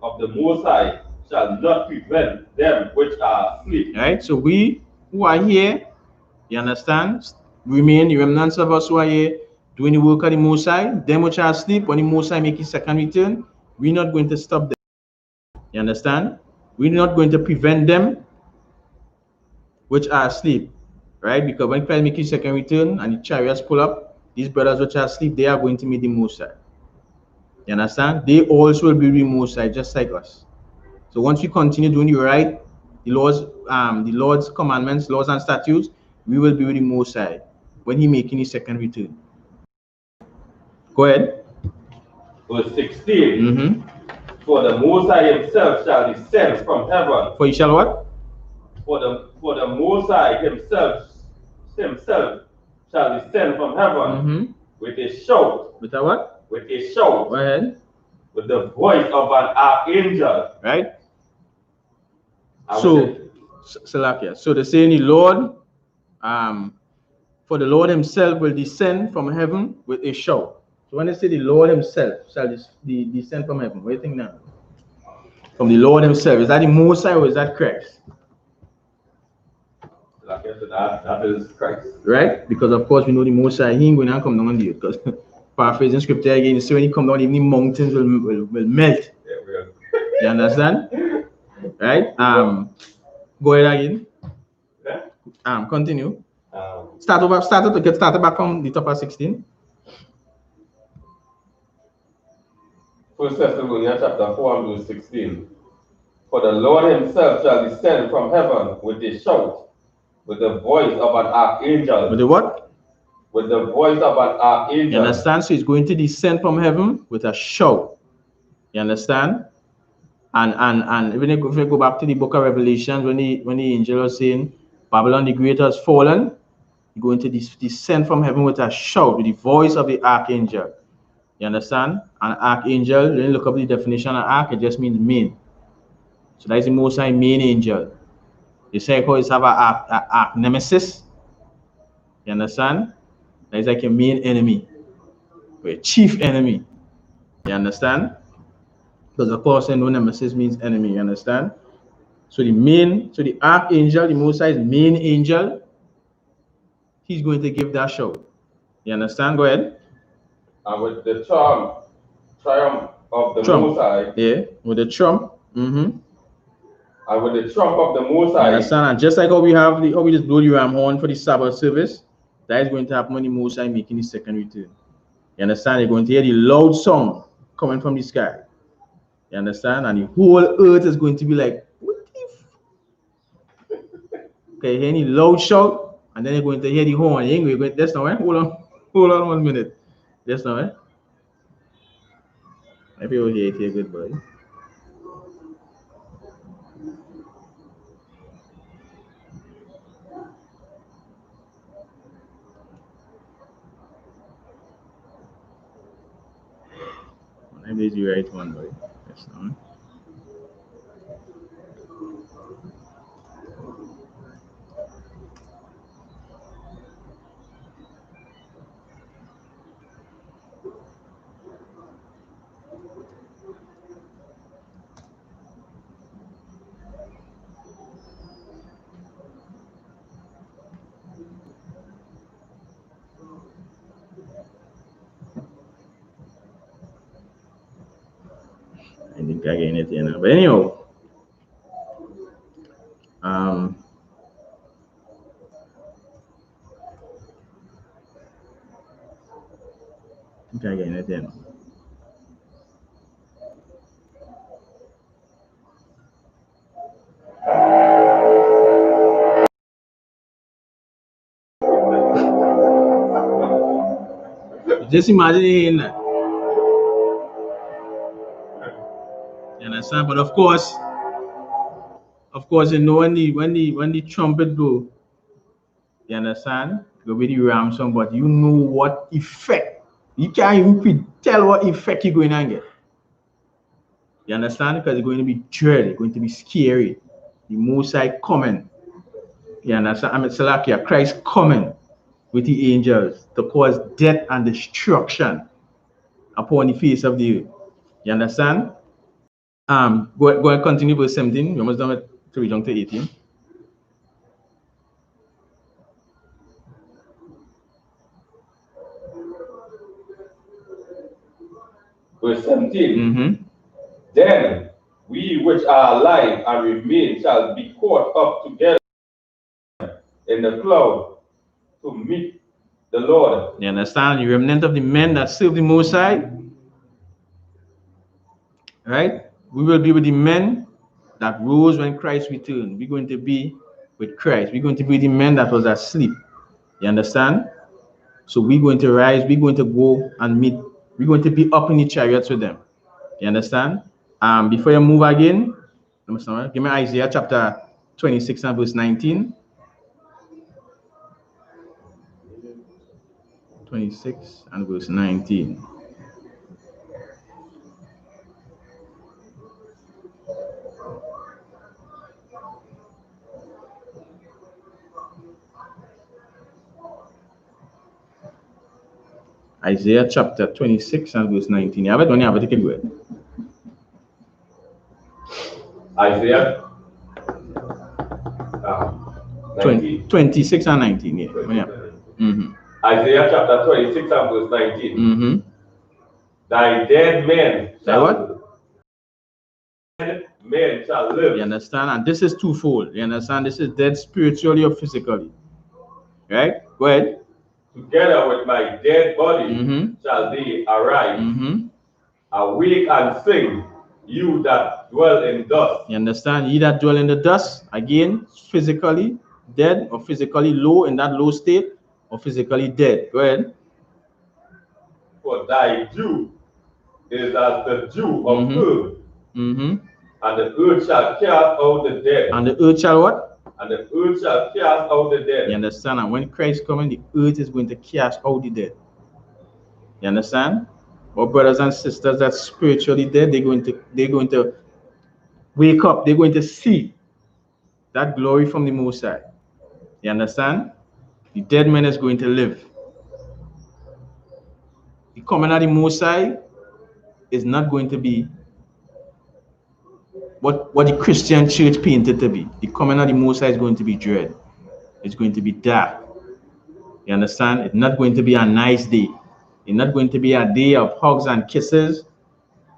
Speaker 4: of the Most High shall not prevent them which are asleep.
Speaker 3: Right? So we who are here, you understand, remain, the remnants of us who are here doing the work of the Most High, them which are asleep, when the Most High make his second return, we're not going to stop them. You understand? We're not going to prevent them which are asleep, right? Because when Christ makes his second return and the chariots pull up, these brothers which are asleep, they are going to meet the Most High. You understand? They also will be the Most High, just like us. So once we continue doing the right, the Lord's commandments, laws and statutes, we will be with the Most High when he making his second return. Go ahead.
Speaker 4: Verse 16. For the Most High himself shall descend from heaven.
Speaker 3: For he shall what?
Speaker 4: For the Most High himself shall descend from heaven with a shout.
Speaker 3: With a what?
Speaker 4: With a shout.
Speaker 3: Go ahead.
Speaker 4: With the voice of an archangel.
Speaker 3: Right? So, Salakia. So the saying the Lord, for the Lord himself will descend from heaven with a shout. So when they say the Lord himself shall descend from heaven, what do you think now? From the Lord himself, is that the Most High or is that Christ?
Speaker 4: That is Christ.
Speaker 3: Right? Because of course we know the Most High, he ain't going to come down on the earth. Because paraphrasing scripture again, so when he come down, even the mountains will melt.
Speaker 4: Yeah,
Speaker 3: you understand? Right? Go ahead again. Continue. Get started back from the top of 16.
Speaker 4: First Thessalonians chapter 4 and verse 16. For the Lord himself shall descend from heaven with a shout, with the voice of an archangel.
Speaker 3: With the what?
Speaker 4: With the voice of an archangel.
Speaker 3: You understand? So he's going to descend from heaven with a shout. You understand? And if we go back to the book of Revelation, when the angel was saying, Babylon the Great has fallen, he's going to descend from heaven with a shout, with the voice of the archangel. You understand? An archangel, when you look up the definition of arch, it just means main. So that is the Most High main angel. The cycle is have a nemesis. You understand? That is like a main enemy, or a chief enemy. You understand? Because of course, no nemesis means enemy. You understand? So the archangel, the Most High's main angel, he's going to give that shout. You understand? Go ahead.
Speaker 4: And with the triumph of the Most High.
Speaker 3: Yeah, with the trump.
Speaker 4: And with the trump of the Most High.
Speaker 3: You understand? And just like how we just blow the ram horn for the Sabbath service, that is going to happen when the Most High making his second return. You understand? You're going to hear the loud song coming from the sky. You understand? And the whole earth is going to be like, what the okay, hear any loud shout, and then you're going to hear the horn. You're going, that's not right. Hold on 1 minute. That's not right. Maybe you'll hear it here, good boy. Maybe it's the right one, boy. That's not right. Again, it, you know. But anyhow, again, it, you know. Just imagine that. You understand? But of course, you know, when the trumpet blow, you understand? Go with the ram song, but you know what effect. You can't even tell what effect you're going to get. You understand? Because it's going to be dread, it's going to be scary. The Most High coming. You understand? I mean, it's like Christ coming with the angels to cause death and destruction upon the face of the earth. You understand? Go and continue verse 17. We're almost done with 3 down to 18.
Speaker 4: Verse 17.
Speaker 3: Mm-hmm.
Speaker 4: Then we which are alive and remain shall be caught up together in the cloud to meet the Lord.
Speaker 3: You understand? The remnant of the men that serve the Most High, right? We will be with the men that rose when Christ returned. We're going to be with Christ. We're going to be the men that was asleep. You understand? So we're going to rise. We're going to go and meet. We're going to be up in the chariots with them. You understand? Before you move again, give me Isaiah chapter 26 and verse 19. 26 and verse 19. Isaiah chapter 26 and verse 19. You have it when you have it, take it good.
Speaker 4: Isaiah
Speaker 3: 26 and 19, yeah. Mm-hmm.
Speaker 4: Isaiah chapter 26 and verse 19.
Speaker 3: Mm-hmm.
Speaker 4: Thy dead men
Speaker 3: shall what?
Speaker 4: Dead men shall live.
Speaker 3: You understand? And this is twofold. You understand? This is dead spiritually or physically. Right? Go ahead.
Speaker 4: Together with my dead body shall they arise. Awake and sing, you that dwell in dust.
Speaker 3: You understand? Ye that dwell in the dust, again, physically dead or physically low in that low state or physically dead. Go ahead.
Speaker 4: For thy dew is as the dew of earth. And the earth shall cast out the dead.
Speaker 3: And the earth shall what?
Speaker 4: And the earth shall cast out the dead.
Speaker 3: You understand? And when Christ comes, the earth is going to cast out the dead. You understand? Our brothers and sisters that spiritually dead, they're going to wake up. They're going to see that glory from the Most High. You understand? The dead man is going to live. The coming of the Most High is not going to be what the Christian church painted to be. The coming of the Most High is going to be dread. It's going to be dark. You understand? It's not going to be a nice day. It's not going to be a day of hugs and kisses.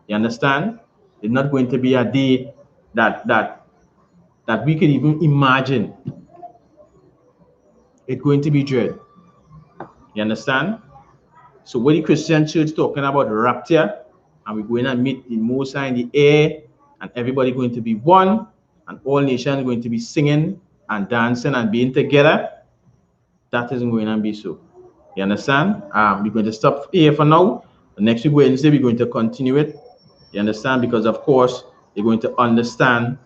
Speaker 3: You understand? It's not going to be a day that we could even imagine. It's going to be dread. You understand? So what the Christian church talking about rapture, and we're going to meet the Most High in the air, and everybody going to be one, and all nations going to be singing and dancing and being together. That isn't going to be so. You understand? We're going to stop here for now. The next week Wednesday we're going to continue it. You understand? Because of course you're going to understand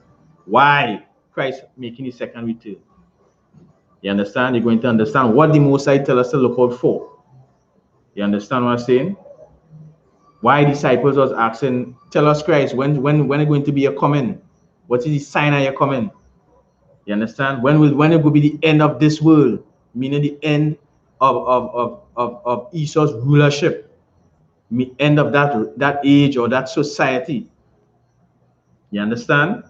Speaker 3: why Christ making his second return. You understand? You're going to understand what the Most High tell us to look out for. You understand what I'm saying? Why disciples was asking, tell us Christ, when is going to be your coming? What is the sign of your coming? You understand? When it will be the end of this world, meaning the end of Esau's rulership, end of that age or that society. You understand?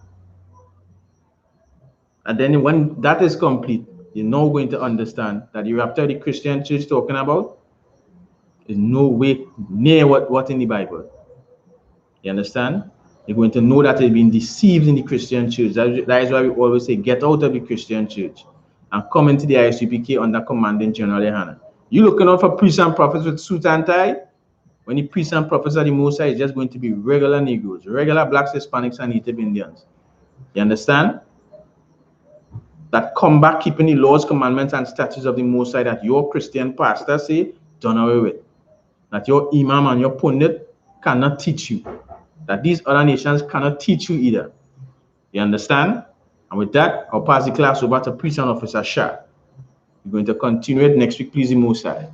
Speaker 3: And then when that is complete, you're now going to understand that the rapture the Christian church talking about is no way near what in the Bible. You understand? You're going to know that they've been deceived in the Christian church. That is why we always say, get out of the Christian church and come into the I.S.U.P.K under commanding Gen.YAHANNA. You looking out for priests and prophets with suit and tie? When the priests and prophets are the Most High, it's just going to be regular Negroes, regular blacks, Hispanics, and Native Indians. You understand? That come back keeping the laws, commandments, and statutes of the Most High that your Christian pastor say, done away with. That your imam and your pundit cannot teach you. That these other nations cannot teach you either. You understand? And with that, I'll pass the class over to Priest and Officer Shah. We're going to continue it next week, please, the Most High.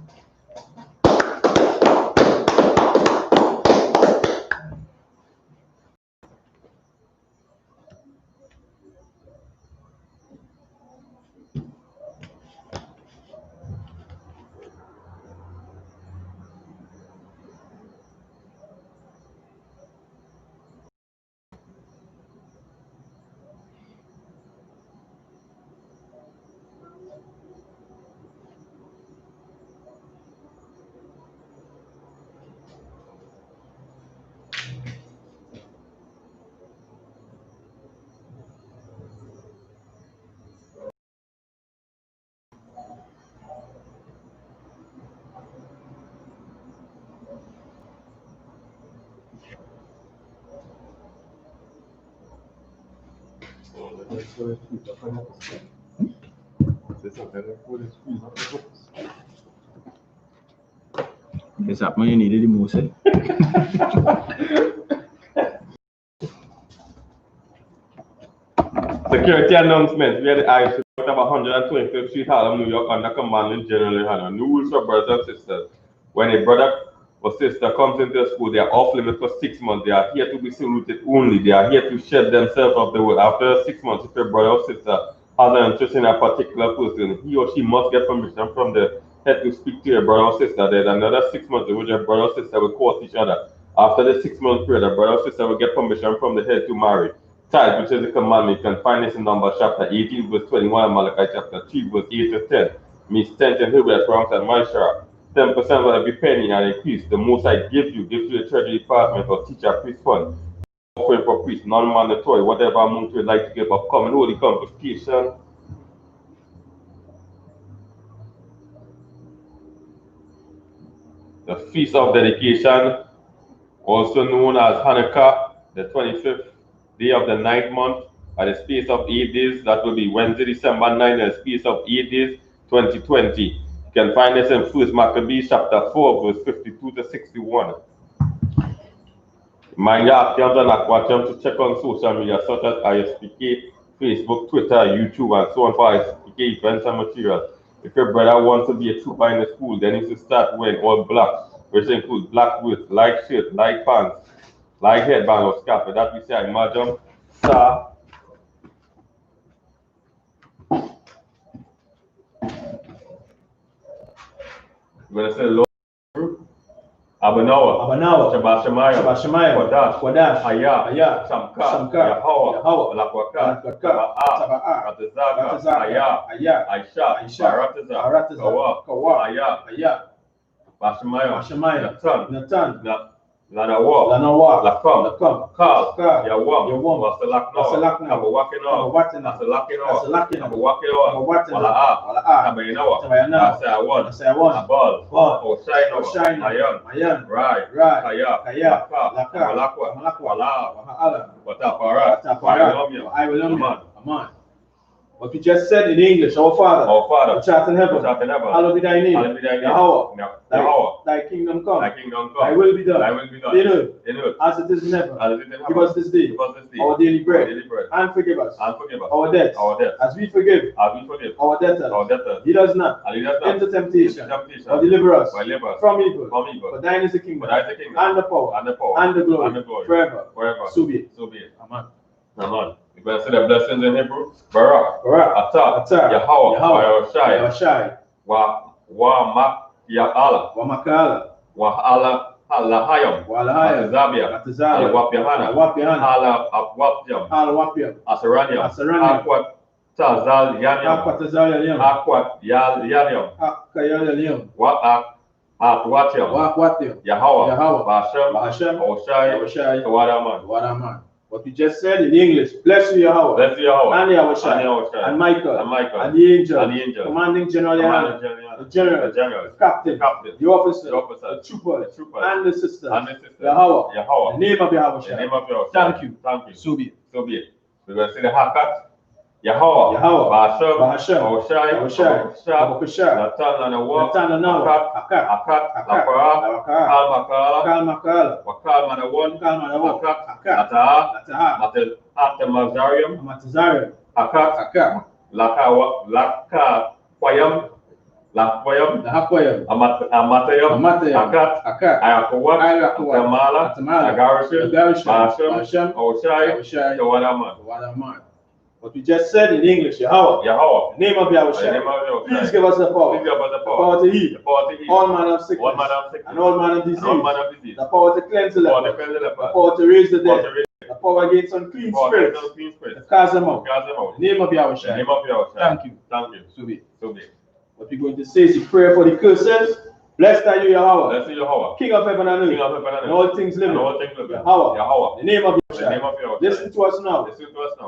Speaker 3: Yes, that man you needed the most.
Speaker 4: Security announcement. We are the I.S.U.P.K about 125th Street, Harlem, New York, under commanding Gen.YAHANNA. New rules for brothers and sisters. When a brother or sister comes into the school, they are off limit for 6 months. They are here to be saluted only. They are here to shed themselves of the world. After 6 months, if a brother or sister has an interest in a particular person, he or she must get permission from the head to speak to a brother or sister. There's another 6 months in which a brother or sister will court each other. After the 6 month period, a brother or sister will get permission from the head to marry. Tithe, which is the commandment, you can find this in Numbers chapter 18, verse 21, and Malachi chapter 3, verse 8 to 10. Means 10 and Hebrew, Promise and Mashara. 10% of every penny and increase. The Most High gives you the treasury department or teacher priest fund. Offering for priest, non-mandatory, whatever amount you'd like to give, but common holy convocation. The Feast of Dedication, also known as Hanukkah, the 25th day of the 9th month, at the space of 8 days. That will be Wednesday, December 9th, at the space of 8 days, 2020. You can find this in 1 Maccabees chapter 4, verse 52 to 61. Mind your accounts and aquarium to check on social media such as I.S.U.P.K, Facebook, Twitter, YouTube, and so on for I.S.U.P.K events and materials. If your brother wants to be a trooper in the school, then he should start wearing all black, which includes black boots, light shirt, light pants, light headband or scarf. That we say, I imagine, sir. You're going to say, Lord, Abanawa, Shabashamaya, Kodash, Aya, Samka, Yahawa, Lakwaka, Taba'a, Ratazaga, Aya, Aisha, Arataza, Kawa, Aya, Bashamaya, Natan, Lanawa, Lakam, Kal, Yawam, Wasalakna, Abawakina, Asalakina, Abawakina, Wala'a, Tabayanawa, Sayawan, Abal, Oshino, Mayan, Rai, Kaya, Laka, Malakwa, Watapara, I will Aman.
Speaker 3: What we just said in English, our Father, which art in heaven, hallowed be thy name, Yahweh, thy kingdom come, thy will be done, in earth, as it is in heaven. Give us this day our daily bread, and forgive us our debts, as we forgive our debtors. Lead us not into temptation, or deliver us from evil. For thine is the kingdom, and the power, and the glory, forever. So be it.
Speaker 4: Amen. You better say the blessings in Hebrew. Barak, Atah, Yahweh, Yahushai, Wa Makala, Wa Alahayam, Atazabia, Al-Wapyahana, Al-Wapyam, Asaraniam, Akwat Tazal Yanyam, Akwat Yal Yanyam, Wa'ak
Speaker 3: Waqwatim,
Speaker 4: Yahweh,
Speaker 3: Yahweh,
Speaker 4: Ba'ashem,
Speaker 3: Ba'ashem,
Speaker 4: Oshai,
Speaker 3: Yahushai,
Speaker 4: Tawadaman.
Speaker 3: Wadaman. What we just said in English, bless you, Yahweh,
Speaker 4: Bless you, Yahweh,
Speaker 3: and Yahushai, and Michael, and the angel, commanding General Yahanna, the general, the captain, the officer, the trooper, and the sister, Yahweh, in the name of Yahushai. Thank you. So be it.
Speaker 4: So be it. We're going to say the Hakat. Yahweh, Ba'ashem, Oshai, Natan Anawa, Akat, Lapara, Kalmakala, Wakal Manawon, Akat, Matemazarium, Akat, Laka Payam, Amatayam, Akat, Ayakawat, Tamala, Agarishim, Ba'ashem, Oshai,
Speaker 3: Wadaman. What we just said in English, Yahweh, the name of Yahushua. Please give us the power. The power to heal all manner of sickness and all manner of disease. The power to cleanse the leper. The power to raise the dead. The power against unclean spirits. To cast them out. The name of Yahushua. Thank you. So be it. What we're going to say is a prayer for the curses. Blessed are you, Yahweh, King of heaven and earth, and all things living. Yahweh, the name of Yahushua. Listen to us now.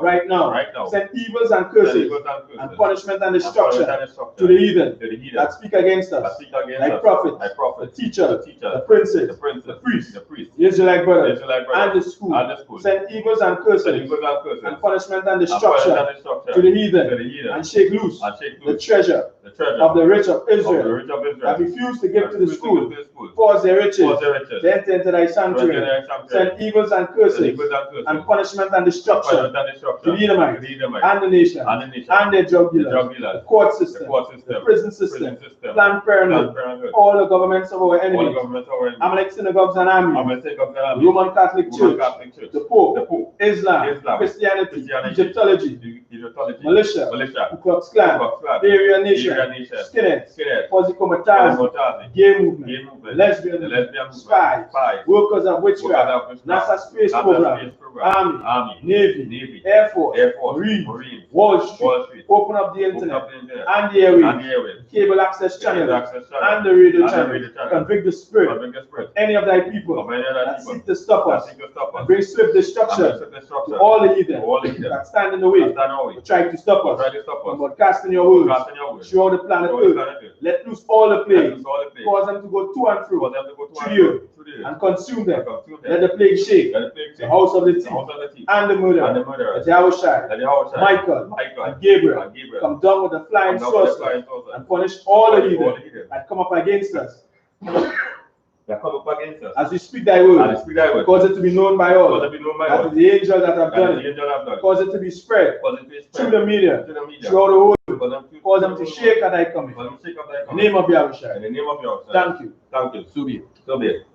Speaker 3: Right now. Send evils and curses and punishment and destruction to the heathen that speak against us, like prophets, the teacher, the princes, the priests, the Israelite brothers, and the school. Send evils and curses and punishment and destruction to the heathen, and shake loose the treasure of the rich of Israel that refuse to give to the school, force their riches to enter into thy sanctuary. Send evils and curses and punishment and destruction to the Edomites and the nation and their drug dealers, the court system, the prison system, Planned Parenthood, all the governments of our enemies, Amalek synagogues and armies, Roman Catholic Church, the Pope, Islam, Christianity, Egyptology, militia, Ku Klux Klan, Aryan Nation, skinheads, Pozikomatazzi, gay movement, lesbian, spies, workers of witchcraft, NASA space program, Army, Navy, Air Force, Marines, Wall Street, open up the internet and the airwaves, cable access channels, and the radio channel. Convict the spirit of any of thy people that seek to stop us, and bring swift destruction to all the heathen that stand in the way, try to stop us from broadcasting your words throughout the planet Earth. Let loose all the plagues, cause them to go to and fro through you and consume them. Let the plague shake the house of the thief and the murderer. Let Yahushai, Michael, and Gabriel come down with the flying sorcerer and punish all the heathen that come up against us. As we speak thy word, cause it to be known by all. That is the angel that have done it. Cause it to be spread through the media, throughout the world. Cause them to shake at thy coming. In the name of Yahushua. Thank you. So be it.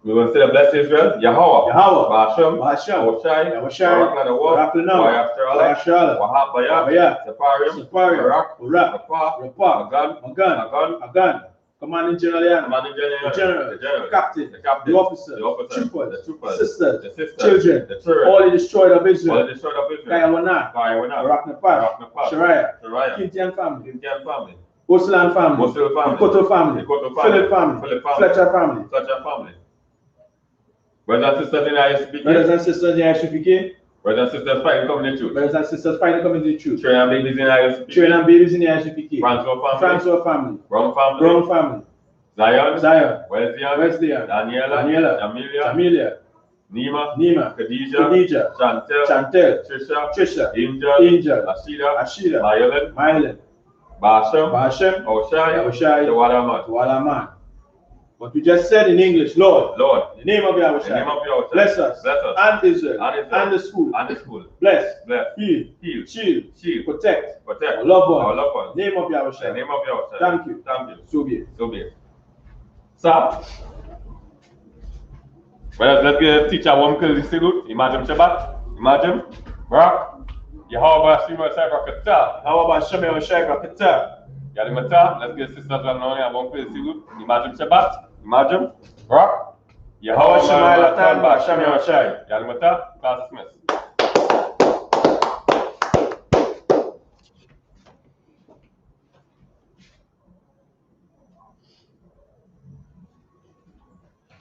Speaker 4: We will say the blessed Israel, Yahweh,
Speaker 3: Ba'ashem,
Speaker 4: Oshai,
Speaker 3: Yahushai,
Speaker 4: Raklanawah, Wahabaya, Separium,
Speaker 3: Rapa, Magan, Commanding General Yahanna, the general, the captain, the officer, the troopers, sisters, children, all the destroyed of Israel, GEN.YAHANNA, Shariah, Kintian family, Oslan family, Koto family, Philip family, Fletcher family.
Speaker 4: Brothers and sisters in
Speaker 3: I.S.U.P.K.
Speaker 4: Brothers and sisters fighting coming to the truth. Children and babies in I.S.U.P.K.
Speaker 3: Francois family,
Speaker 4: Brown family, Zion, Wesleyan, Daniela, Amelia, Nima, Khadija, Chantel, Trisha, Angel, Ashida, Mylan, Ba'ashem, Oshai, Tawadaman. What we just said in English, Lord, in the name of Yahushua, bless us, and Israel, and the school, bless, heal, shield, protect, our loved ones, name of Yahushua. Thank you. So be it. So, well, let's get teacher one because salute. Imagine Shabbat, imagine, Barak, Yahweh Shema Shai Rakata, Yalimata, let's get sisters and knowing I won't play salute. Imagine Shabbat, imagine, Barak, Yahweh Shema Shai Yalimata, Pastor Smith.